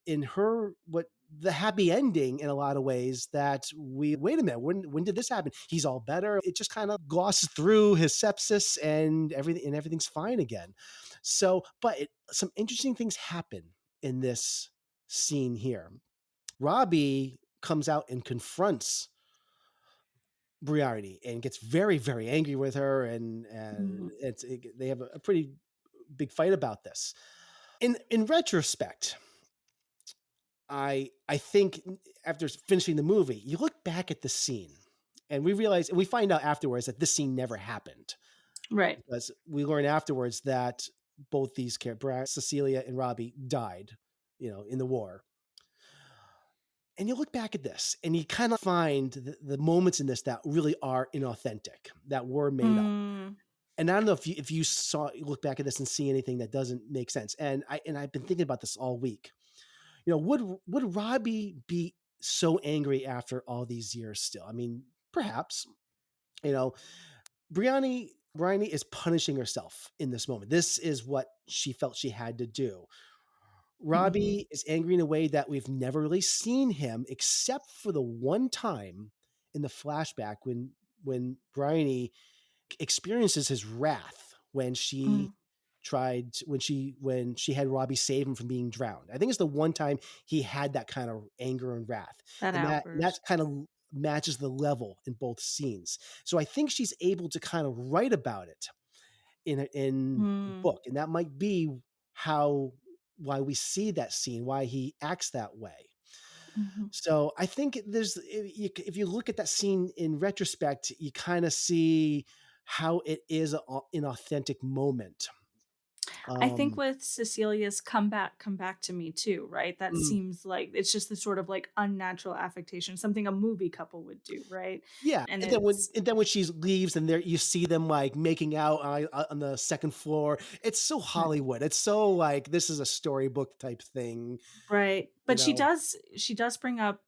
S2: in her what the happy ending in a lot of ways that we wait a minute, when did this happen? He's all better. It just kind of glosses through his sepsis and everything's fine again. So but some interesting things happen in this scene here. Robbie comes out and confronts Briardi and gets very, very angry with her, and
S3: mhm.
S2: they have a pretty big fight about this. In retrospect, I think after finishing the movie, you look back at the scene, and we find out afterwards that this scene never happened
S3: Right.
S2: because we learn afterwards that both these characters, Cecilia and Robbie, died, in the war. And you look back at this and you kind of find the moments in this that really are inauthentic, that were made up. And I don't know if you look back at this and see anything that doesn't make sense. And I've been thinking about this all week. Would Robbie be so angry after all these years still? I mean, perhaps, you know, Bryony is punishing herself in this moment. This is what she felt she had to do.
S3: Mhm.
S2: Robbie is angry in a way that we've never really seen him, except for the one time in the flashback when Bryony experiences his wrath when
S3: Mm.
S2: when she had Robbie save him from being drowned. I think it's the one time he had that kind of anger and wrath,
S3: That
S2: and that's
S3: outburst.
S2: kind of matches the level in both scenes. So I think she's able to kind of write about it in the
S3: Mm.
S2: book, and that might be how why we see that scene, why he acts that way.
S3: Mhm.
S2: So I think if you look at that scene in retrospect, you kind of see how it is an authentic moment.
S3: I think
S2: Um,
S3: with Cecilia's come back to me too, right? That
S2: mm,
S3: seems like it's just the sort of like unnatural affectation, something a movie couple would do, right?
S2: yeah,
S3: And
S2: and then when she leaves and there you see them like making out on the second floor, it's so
S3: right.
S2: Hollywood. It's so like this is a storybook type thing,
S3: Right.
S2: you
S3: But
S2: know.
S3: she does bring up,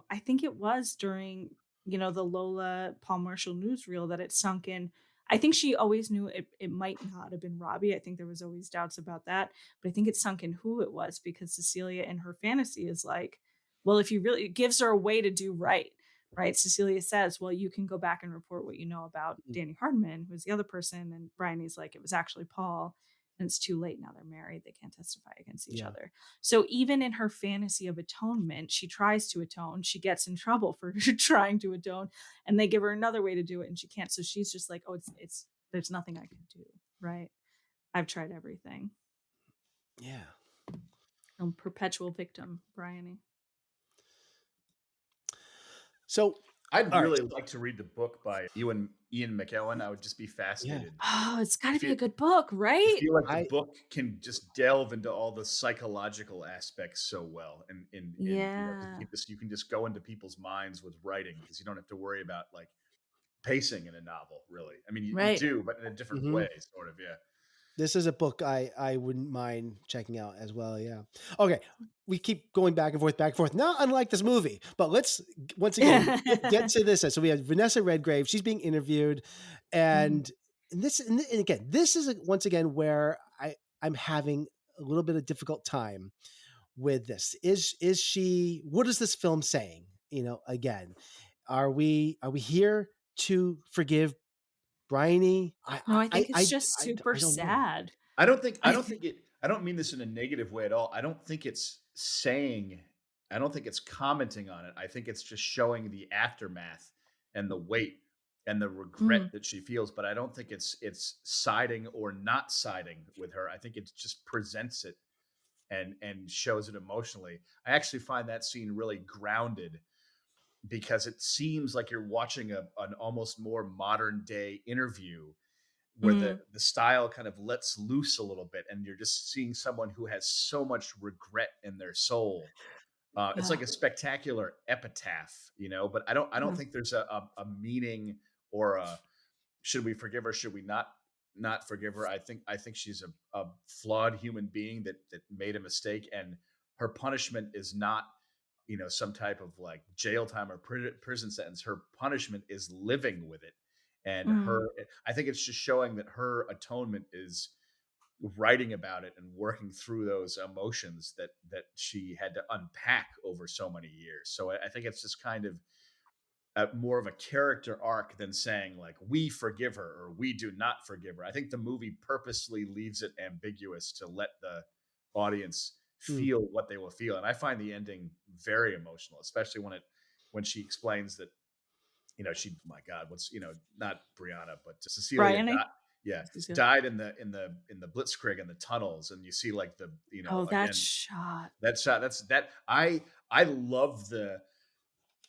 S3: I think it was during, the Lola Paul Marshall newsreel that it sunk in. I think she always knew it might not have been Robbie. I think there was always doubts about that. But I think it sunk in who it was because Cecilia in her fantasy is like, well, if you really it gives her a way to do right. Right. Cecilia says, well, you can go back and report what you know about
S2: Mm,
S3: Danny Hardman, who's the other person. And Bryony's like, it was actually Paul. And it's too late now. They're married. They can't testify against each
S2: yeah.
S3: other. So even in her fantasy of atonement, she tries to atone. She gets in trouble for trying to atone, and they give her another way to do it, and she can't. So she's just like, "Oh, it's there's nothing I can do." Right? I've tried everything.
S2: Yeah.
S3: I'm perpetual victim, Bryony.
S2: So,
S4: I'd
S2: all right.
S4: really like to read the book by Ian McKellen. I would just be
S2: Yeah.
S4: fascinated.
S3: Oh, it's got
S4: I
S3: to be
S4: feel
S3: a good book,
S4: I
S3: right?
S4: feel like the
S2: I
S4: book can just delve into all the psychological aspects so well, and because
S3: Yeah.
S4: you can just go into people's minds with writing because you don't have to worry about like pacing in a novel. Really, I mean, you
S3: Right.
S4: do, but in a different
S2: mhm.
S4: way, sort of. Yeah.
S2: This is a book I wouldn't mind checking out as well. Yeah. Okay. We keep going back and forth, back and forth. Not unlike this movie, but let's once again get to this. So we have Vanessa Redgrave. She's being interviewed,
S3: Mhm.
S2: and again, this is once again where I'm having a little bit of difficult time with this. Is she? What is this film saying? Again, are we here to forgive Bryony?
S3: No, I think it's just super
S2: I don't know.
S3: sad.
S4: I
S3: I
S4: don't
S3: think.
S4: think it I don't mean this in a negative way at all. I don't think it's commenting on it. I think it's just showing the aftermath and the weight and the regret
S3: Mm,
S4: that she feels, but I don't think it's siding or not siding with her. I think it just presents it and shows it emotionally. I actually find that scene really grounded because it seems like you're watching an almost more modern day interview where
S3: mm.
S4: the style kind of lets loose a little bit and you're just seeing someone who has so much regret in their soul. It's like
S3: Ah,
S4: a spectacular epitaph, but I don't
S3: yeah.
S4: think there's a meaning or a should we forgive her, should we not forgive her. I think she's a flawed human being that made a mistake, and her punishment is not some type of like jail time or prison sentence. Her punishment is living with it, and
S3: Mm.
S4: I think it's just showing that her atonement is writing about it and working through those emotions that she had to unpack over so many years. So I think it's just kind of more of a character arc than saying like we forgive her or we do not forgive her. I think the movie purposely leaves it ambiguous to let the audience
S2: Mm,
S4: feel what they will feel, and I find the ending very emotional, especially when she explains that she, my God, what's not Brianna but Cecilia
S3: Bryony?
S4: yeah,
S3: Cecilia.
S4: died in the Blitzkrieg in the tunnels, and you see like the
S3: Oh, that
S4: again
S3: shot.
S4: that shot. That's that I love the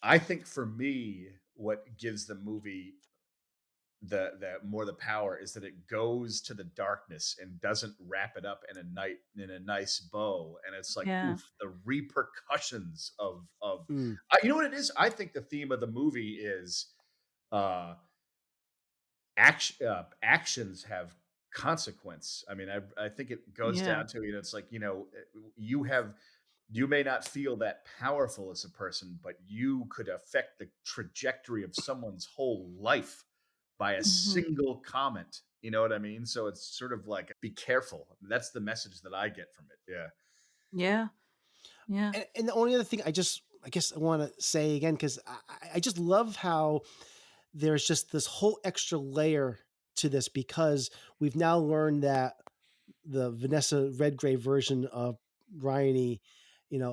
S4: I think for me, what gives the movie the more the power is that it goes to the darkness and doesn't wrap it up in a nice bow. And it's like,
S3: Yeah.
S4: oof, the repercussions of
S2: mm,
S4: you know what it is? I think the theme of the movie is uh actions have consequence. I mean, I think it goes
S3: Yeah.
S4: down to, it's like, you have you may not feel that powerful as a person, but you could affect the trajectory of someone's whole life by a
S3: Hmm.
S4: single comment. You know what I mean? So it's sort of like, be careful. That's the message that I get from it. Yeah.
S3: Yeah. Yeah.
S2: And the only other thing I guess I want to say again, because I just love how there's just this whole extra layer to this, because we've now learned that the Vanessa Redgrave version of Bryony,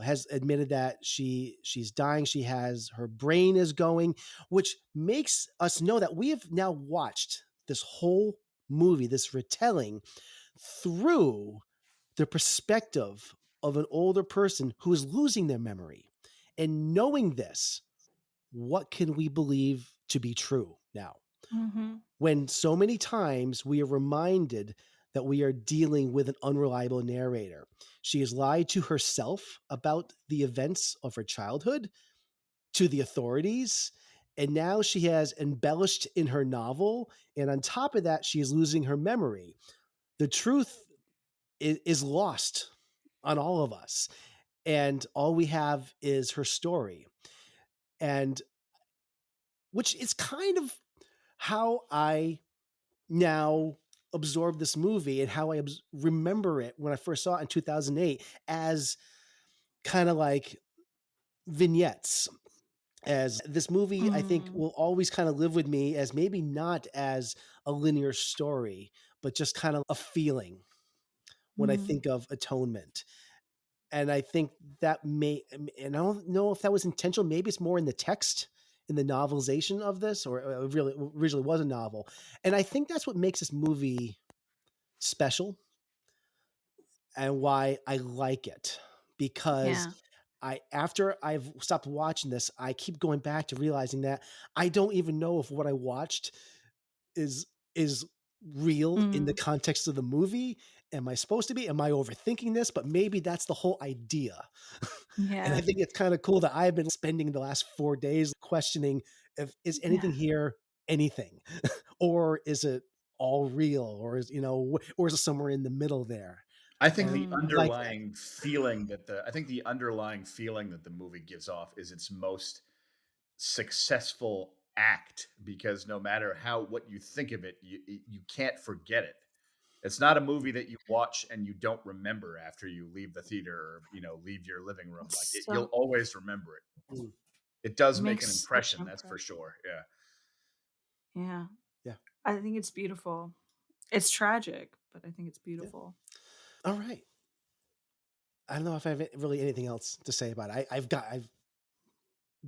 S2: has admitted that she's dying. She has her brain is going, which makes us know that we have now watched this whole movie, this retelling, through the perspective of an older person who is losing their memory. And knowing this, what can we believe to be true now?
S3: Hmm.
S2: When so many times we are reminded that we are dealing with an unreliable narrator. She has lied to herself about the events of her childhood, to the authorities, and now she has embellished in her novel. And on top of that, she is losing her memory. The truth is lost on all of us. And all we have is her story. And which is kind of how I now absorb this movie, and how I remember it when I first saw it in 2008, as kind of like vignettes. As this movie, I think,
S3: Mm.
S2: will always kind of live with me as maybe not as a linear story, but just kind of a feeling when I
S3: Mm.
S2: think of Atonement. And I think that and I don't know if that was intentional. Maybe it's more in the text, in the novelization of this, or it really originally was a novel. And I think that's what makes this movie special, and why I like it, because
S3: Yeah.
S2: after I've stopped watching this, I keep going back to realizing that I don't even know if what I watched is is real in the
S3: Mm.
S2: context of the movie. Am I supposed to be? Am I overthinking this? But maybe that's the whole idea. And I
S3: Yeah.
S2: think it's kind of cool that I've been spending the last 4 days questioning, if is anything
S3: Yeah.
S2: here anything, or is it all real, or or is it somewhere in the middle there?
S4: I think
S2: And
S4: the
S3: Mm.
S2: I like that.
S4: underlying feeling that the movie gives off is its most successful act, because no matter what you think of it, you can't forget it. It's not a movie that you watch and you don't remember after you leave the theater, or leave your living room. Like you'll
S3: So
S4: always remember it.
S2: Mm,
S4: It does make an
S3: makes such
S4: impression,
S3: an
S4: that's for
S3: impression.
S4: sure. Yeah.
S3: Yeah.
S2: yeah,
S3: I think it's beautiful. It's tragic, but I think it's
S2: yeah.
S3: beautiful.
S2: All right. I don't know if I have really anything else to say about it. I've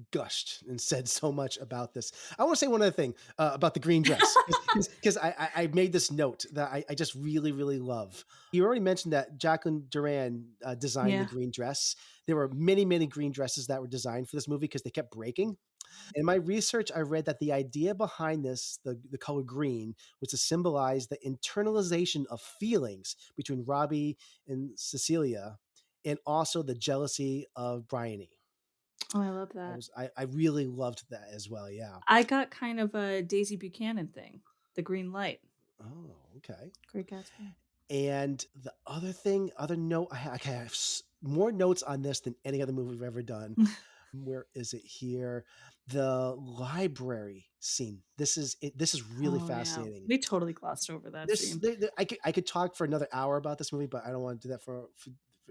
S2: gushed and said so much about this. I want to say one other thing about the green dress, because I made this note that I just really, really love. You already mentioned that Jacqueline Duran designed the
S3: Yeah.
S2: green dress. There were many, many green dresses that were designed for this movie because they kept breaking. In my research, I read that the idea behind this, the color green, was to symbolize the internalization of feelings between Robbie and Cecilia, and also the jealousy of Bryony.
S3: Oh, I love that.
S2: I really loved that as well. Yeah.
S3: I got kind of a Daisy Buchanan thing, the green light.
S2: Oh, okay.
S3: Great Gatsby.
S2: And the other note, I have more notes on this than any other movie we've ever done. Where is it here? The library scene. This is really
S3: Oh yeah.
S2: fascinating.
S3: We totally glossed over that
S2: This
S3: scene.
S2: I could talk for another hour about this movie, but I don't want to do that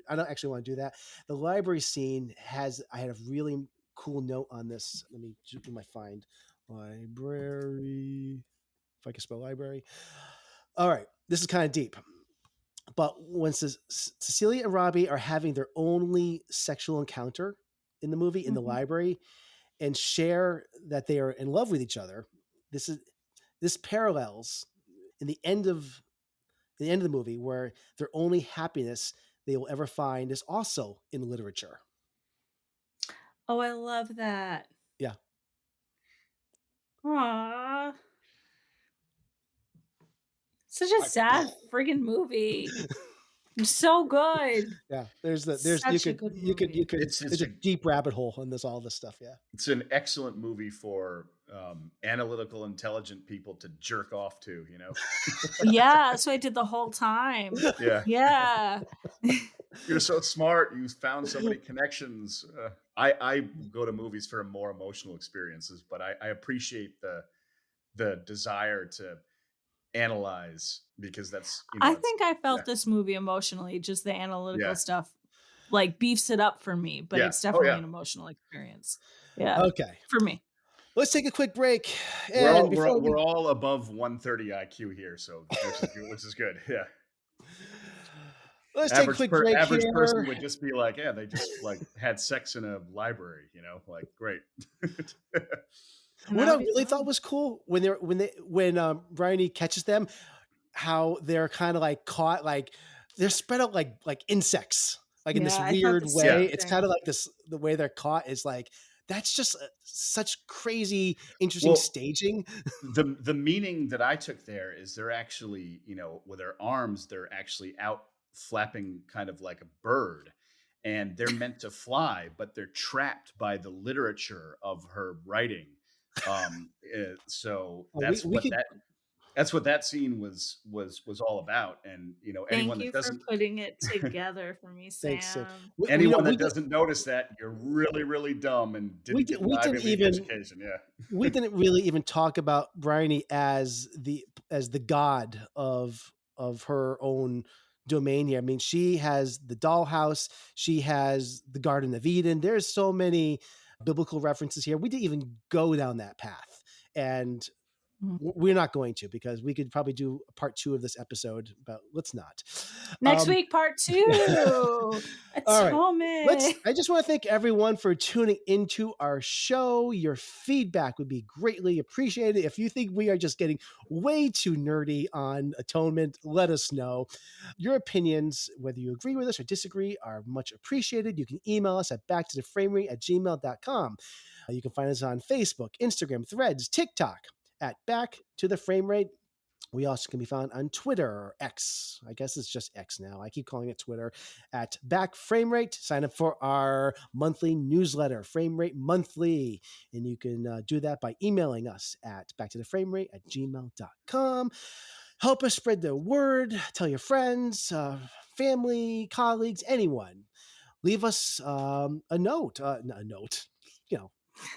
S2: I don't actually want to do that. The library scene I had a really cool note on this. Let me do my find. Library. If I can spell library. All right. This is kind of deep. But when Cecilia and Robbie are having their only sexual encounter in the movie, in the
S3: Mhm.
S2: library, and share that they are in love with each other, this is this parallels in the end of the movie, where their only happiness they will ever find is also in literature.
S3: Oh, I love that.
S2: Yeah.
S3: Aww. Such a sad friggin' movie. So good.
S2: Yeah, there's
S3: Such a good movie.
S2: there's a deep rabbit hole in this all this stuff. Yeah.
S4: It's an excellent movie for analytical, intelligent people to jerk off to.
S3: Yeah, so I did the whole time.
S4: Yeah,
S3: Yeah.
S4: you're so smart. You found so many connections. I go to movies for more emotional experiences, but I appreciate the desire to analyze, because that's
S3: I
S4: it's
S3: think I
S4: yeah,
S3: felt this movie emotionally, just the analytical
S4: yeah,
S3: stuff like beefs it up for me, but
S4: yeah.
S3: it's
S4: Oh
S3: definitely
S4: yeah.
S3: an emotional experience. Yeah,
S2: Okay.
S3: for me.
S2: Let's take a quick break.
S4: We're
S2: And
S4: all
S2: before
S4: we're all above 130 IQ here, so which is good. Yeah.
S2: let's take a quick break
S4: Average person
S2: here.
S4: would just be like, yeah, they just like had sex in a library, like great.
S3: And
S2: What
S3: that
S2: I
S3: would be
S2: really
S3: fun.
S2: thought was cool when Bryony catches them, how they're kind of like caught, like they're spread out like insects, like in this
S3: Yeah, I thought
S2: weird
S3: the
S2: way.
S3: same
S2: It's
S3: thing.
S2: kind of like this, the way they're caught is like, that's just such crazy, interesting
S4: Well,
S2: staging.
S4: the meaning that I took there is they're actually, with their arms, they're actually out flapping kind of like a bird, and they're meant to fly, but they're trapped by the literature of her writing. So
S2: We could,
S4: that's what that scene was all about. And anyone
S3: Thank
S4: that
S3: you for
S4: doesn't
S3: putting it together for me,
S2: thanks.
S3: Sam.
S4: anyone that doesn't notice that, you're really, really dumb and didn't get an
S2: we
S4: Ivy
S2: didn't
S4: League
S2: even
S4: education. Yeah.
S2: we didn't really even talk about Bryony as the god of her own domain here. I mean, she has the dollhouse, she has the Garden of Eden. There's so many biblical references here. We didn't even go down that path. And we're not going to, because we could probably do a part 2 of this episode, but let's not.
S3: Next week, part 2.
S2: All right.
S3: Atonement.
S2: I just want to thank everyone for tuning into our show. Your feedback would be greatly appreciated. If you think we are just getting way too nerdy on Atonement, let us know. Your opinions, whether you agree with us or disagree, are much appreciated. You can email us at backtotheframerate@gmail.com. You can find us on Facebook, Instagram, Threads, TikTok at Back to the Frame Rate. We also can be found on Twitter, or X. I guess it's just X now. I keep calling it Twitter, at Back Frame Rate. Sign up for our monthly newsletter, Frame Rate Monthly. And you can do that by emailing us at backtotheframerate@gmail.com. Help us spread the word. Tell your friends, family, colleagues, anyone. Leave us a note.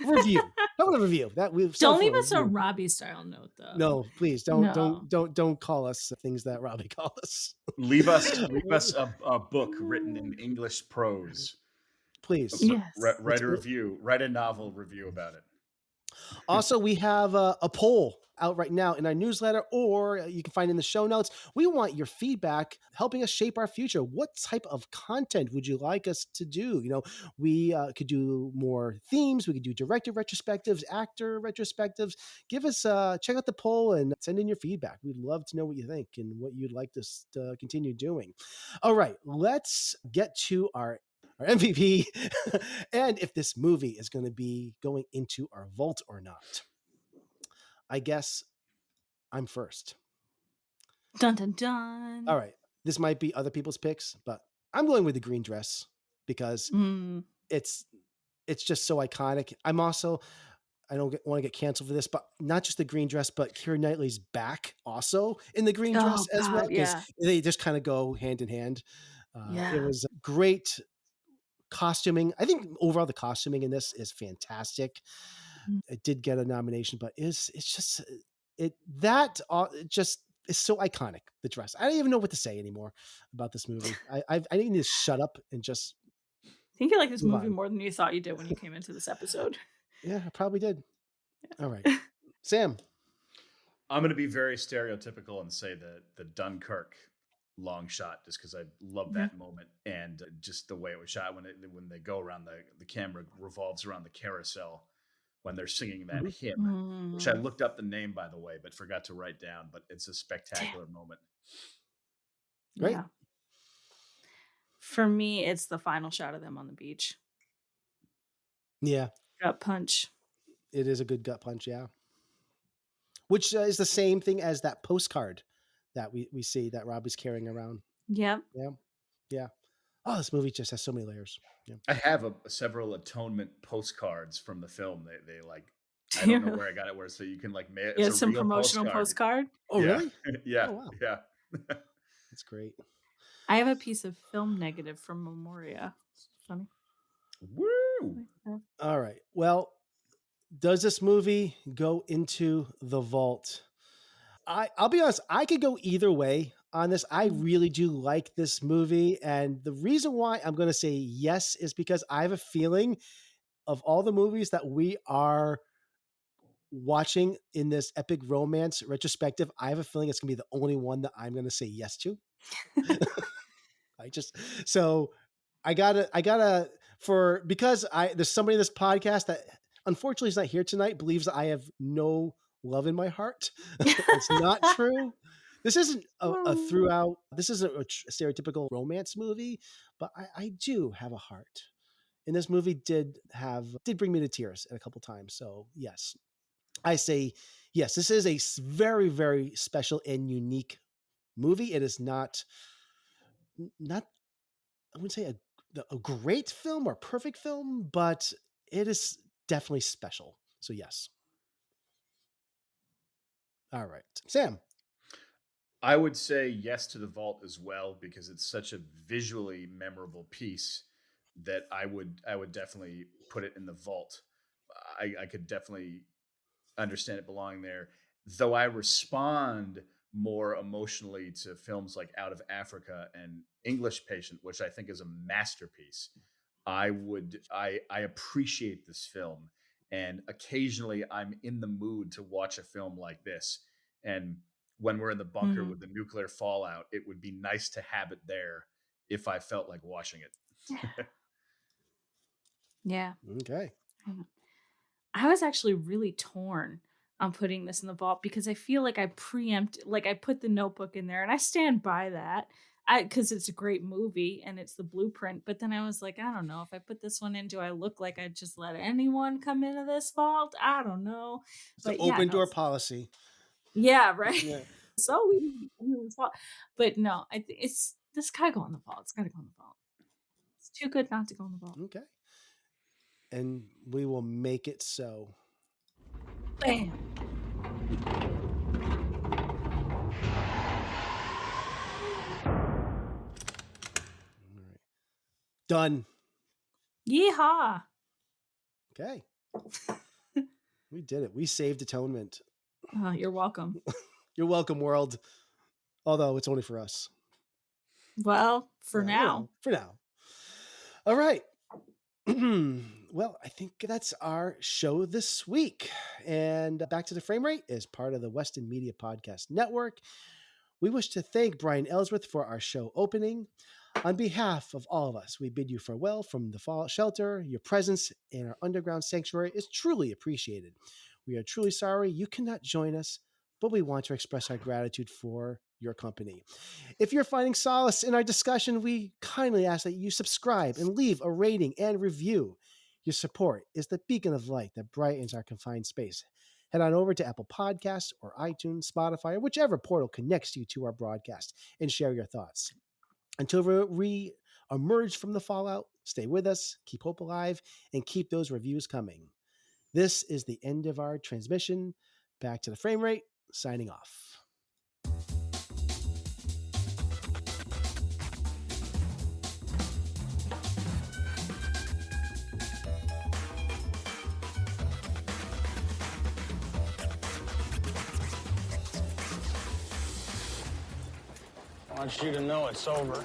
S2: Review. How about a review? That we've
S3: Don't leave us a Robbie style note, though.
S2: No, please
S3: No.
S2: don't call us things that Robbie calls us.
S4: Leave us a book written in English prose.
S2: Please.
S3: Yes.
S4: Write a review. Write a novel review about it.
S2: Also, we have a poll out right now in our newsletter, or you can find in the show notes. We want your feedback, helping us shape our future. What type of content would you like us to do? We could do more themes. We could do director retrospectives, actor retrospectives. Give us check out the poll and send in your feedback. We'd love to know what you think and what you'd like us to continue doing. All right, let's get to our MVP and if this movie is going to be going into our vault or not. I guess I'm first.
S3: Dun dun dun.
S2: All right. This might be other people's picks, but I'm going with the green dress because it's just so iconic. I'm also, I don't want to get canceled for this, but not just the green dress, but Keira Knightley's back also in the green dress as well, because they just kind of go hand in hand. It was great costuming. I think overall the costuming in this is fantastic. It did get a nomination, but it's just is so iconic. The dress. I don't even know what to say anymore about this movie. I need to shut up and just.
S3: I think you like this movie more than you thought you did when you came into this episode.
S2: Yeah, I probably did. All right, Sam.
S4: I'm going to be very stereotypical and say the Dunkirk long shot, just because I love that moment, and just the way it was shot when they go around, the camera revolves around the carousel when they're singing that hymn, which I looked up the name, by the way, but forgot to write down, but it's a spectacular moment.
S2: Great.
S3: Yeah. For me, it's the final shot of them on the beach.
S2: Yeah.
S3: Gut punch.
S2: It is a good gut punch, yeah. Which is the same thing as that postcard that we see that Robbie's carrying around.
S3: Yep.
S2: Yeah. Yeah. Oh, this movie just has so many layers. Yeah.
S4: I have several Atonement postcards from the film. They like, I don't know where I got it. Where so you can like mail.
S3: Yeah,
S4: It's a
S3: some
S4: real
S3: promotional postcard.
S2: Oh,
S4: Yeah,
S2: really?
S4: yeah,
S2: Oh, wow.
S4: yeah.
S2: That's great.
S3: I have a piece of film negative from Memoria. It's funny.
S4: Woo!
S2: All right. Well, does this movie go into the vault? I'll be honest, I could go either way on this. I really do like this movie. And the reason why I'm going to say yes is because I have a feeling of all the movies that we are watching in this epic romance retrospective, I have a feeling it's going to be the only one that I'm going to say yes to. So I gotta, because there's somebody in this podcast that unfortunately is not here tonight, believes that I have no love in my heart. It's not true. This isn't this isn't a stereotypical romance movie, but I do have a heart. And this movie did bring me to tears a couple times. So yes, I say yes. This is a very, very special and unique movie. It is not, I wouldn't say a great film or perfect film, but it is definitely special. So yes. All right, Sam.
S4: I would say yes to the vault as well because it's such a visually memorable piece that I would definitely put it in the vault. I could definitely understand it belonging there, though I respond more emotionally to films like Out of Africa and English Patient, which I think is a masterpiece. I appreciate this film, and occasionally I'm in the mood to watch a film like this. And when we're in the bunker with the nuclear fallout, it would be nice to have it there if I felt like watching it.
S3: Yeah.
S2: Okay.
S3: I was actually really torn on putting this in the vault because I feel like I put the Notebook in there, and I stand by that. Because it's a great movie and it's the blueprint. But then I was like, I don't know, if I put this one in, do I look like I just let anyone come into this vault? I don't know.
S2: It's an open door policy.
S3: Yeah, right.
S2: Yeah.
S3: So we in this vault. But no, I think this gotta go in the vault. It's gotta go in the vault. It's too good not to go in the vault.
S2: Okay. And we will make it so.
S3: Bam.
S2: Done.
S3: Yeehaw.
S2: Okay. We did it. We saved Atonement.
S3: Oh, you're welcome.
S2: You're welcome, world. Although it's only for us.
S3: Well, for now.
S2: For now. All right. Well, I think that's our show this week. And Back to the Frame Rate is part of the Weston Media Podcast Network. We wish to thank Brian Ellsworth for our show opening. On behalf of all of us, we bid you farewell from the fallout shelter. Your presence in our underground sanctuary is truly appreciated. We are truly sorry you cannot join us, but we want to express our gratitude for your company. If you're finding solace in our discussion, we kindly ask that you subscribe and leave a rating and review. Your support is the beacon of light that brightens our confined space. Head on over to Apple Podcasts or iTunes, Spotify, or whichever portal connects you to our broadcast and share your thoughts. Until we emerge from the fallout, stay with us, keep hope alive, and keep those reviews coming. This is the end of our transmission. Back to the Frame Rate, signing off.
S8: I want you to know it's over.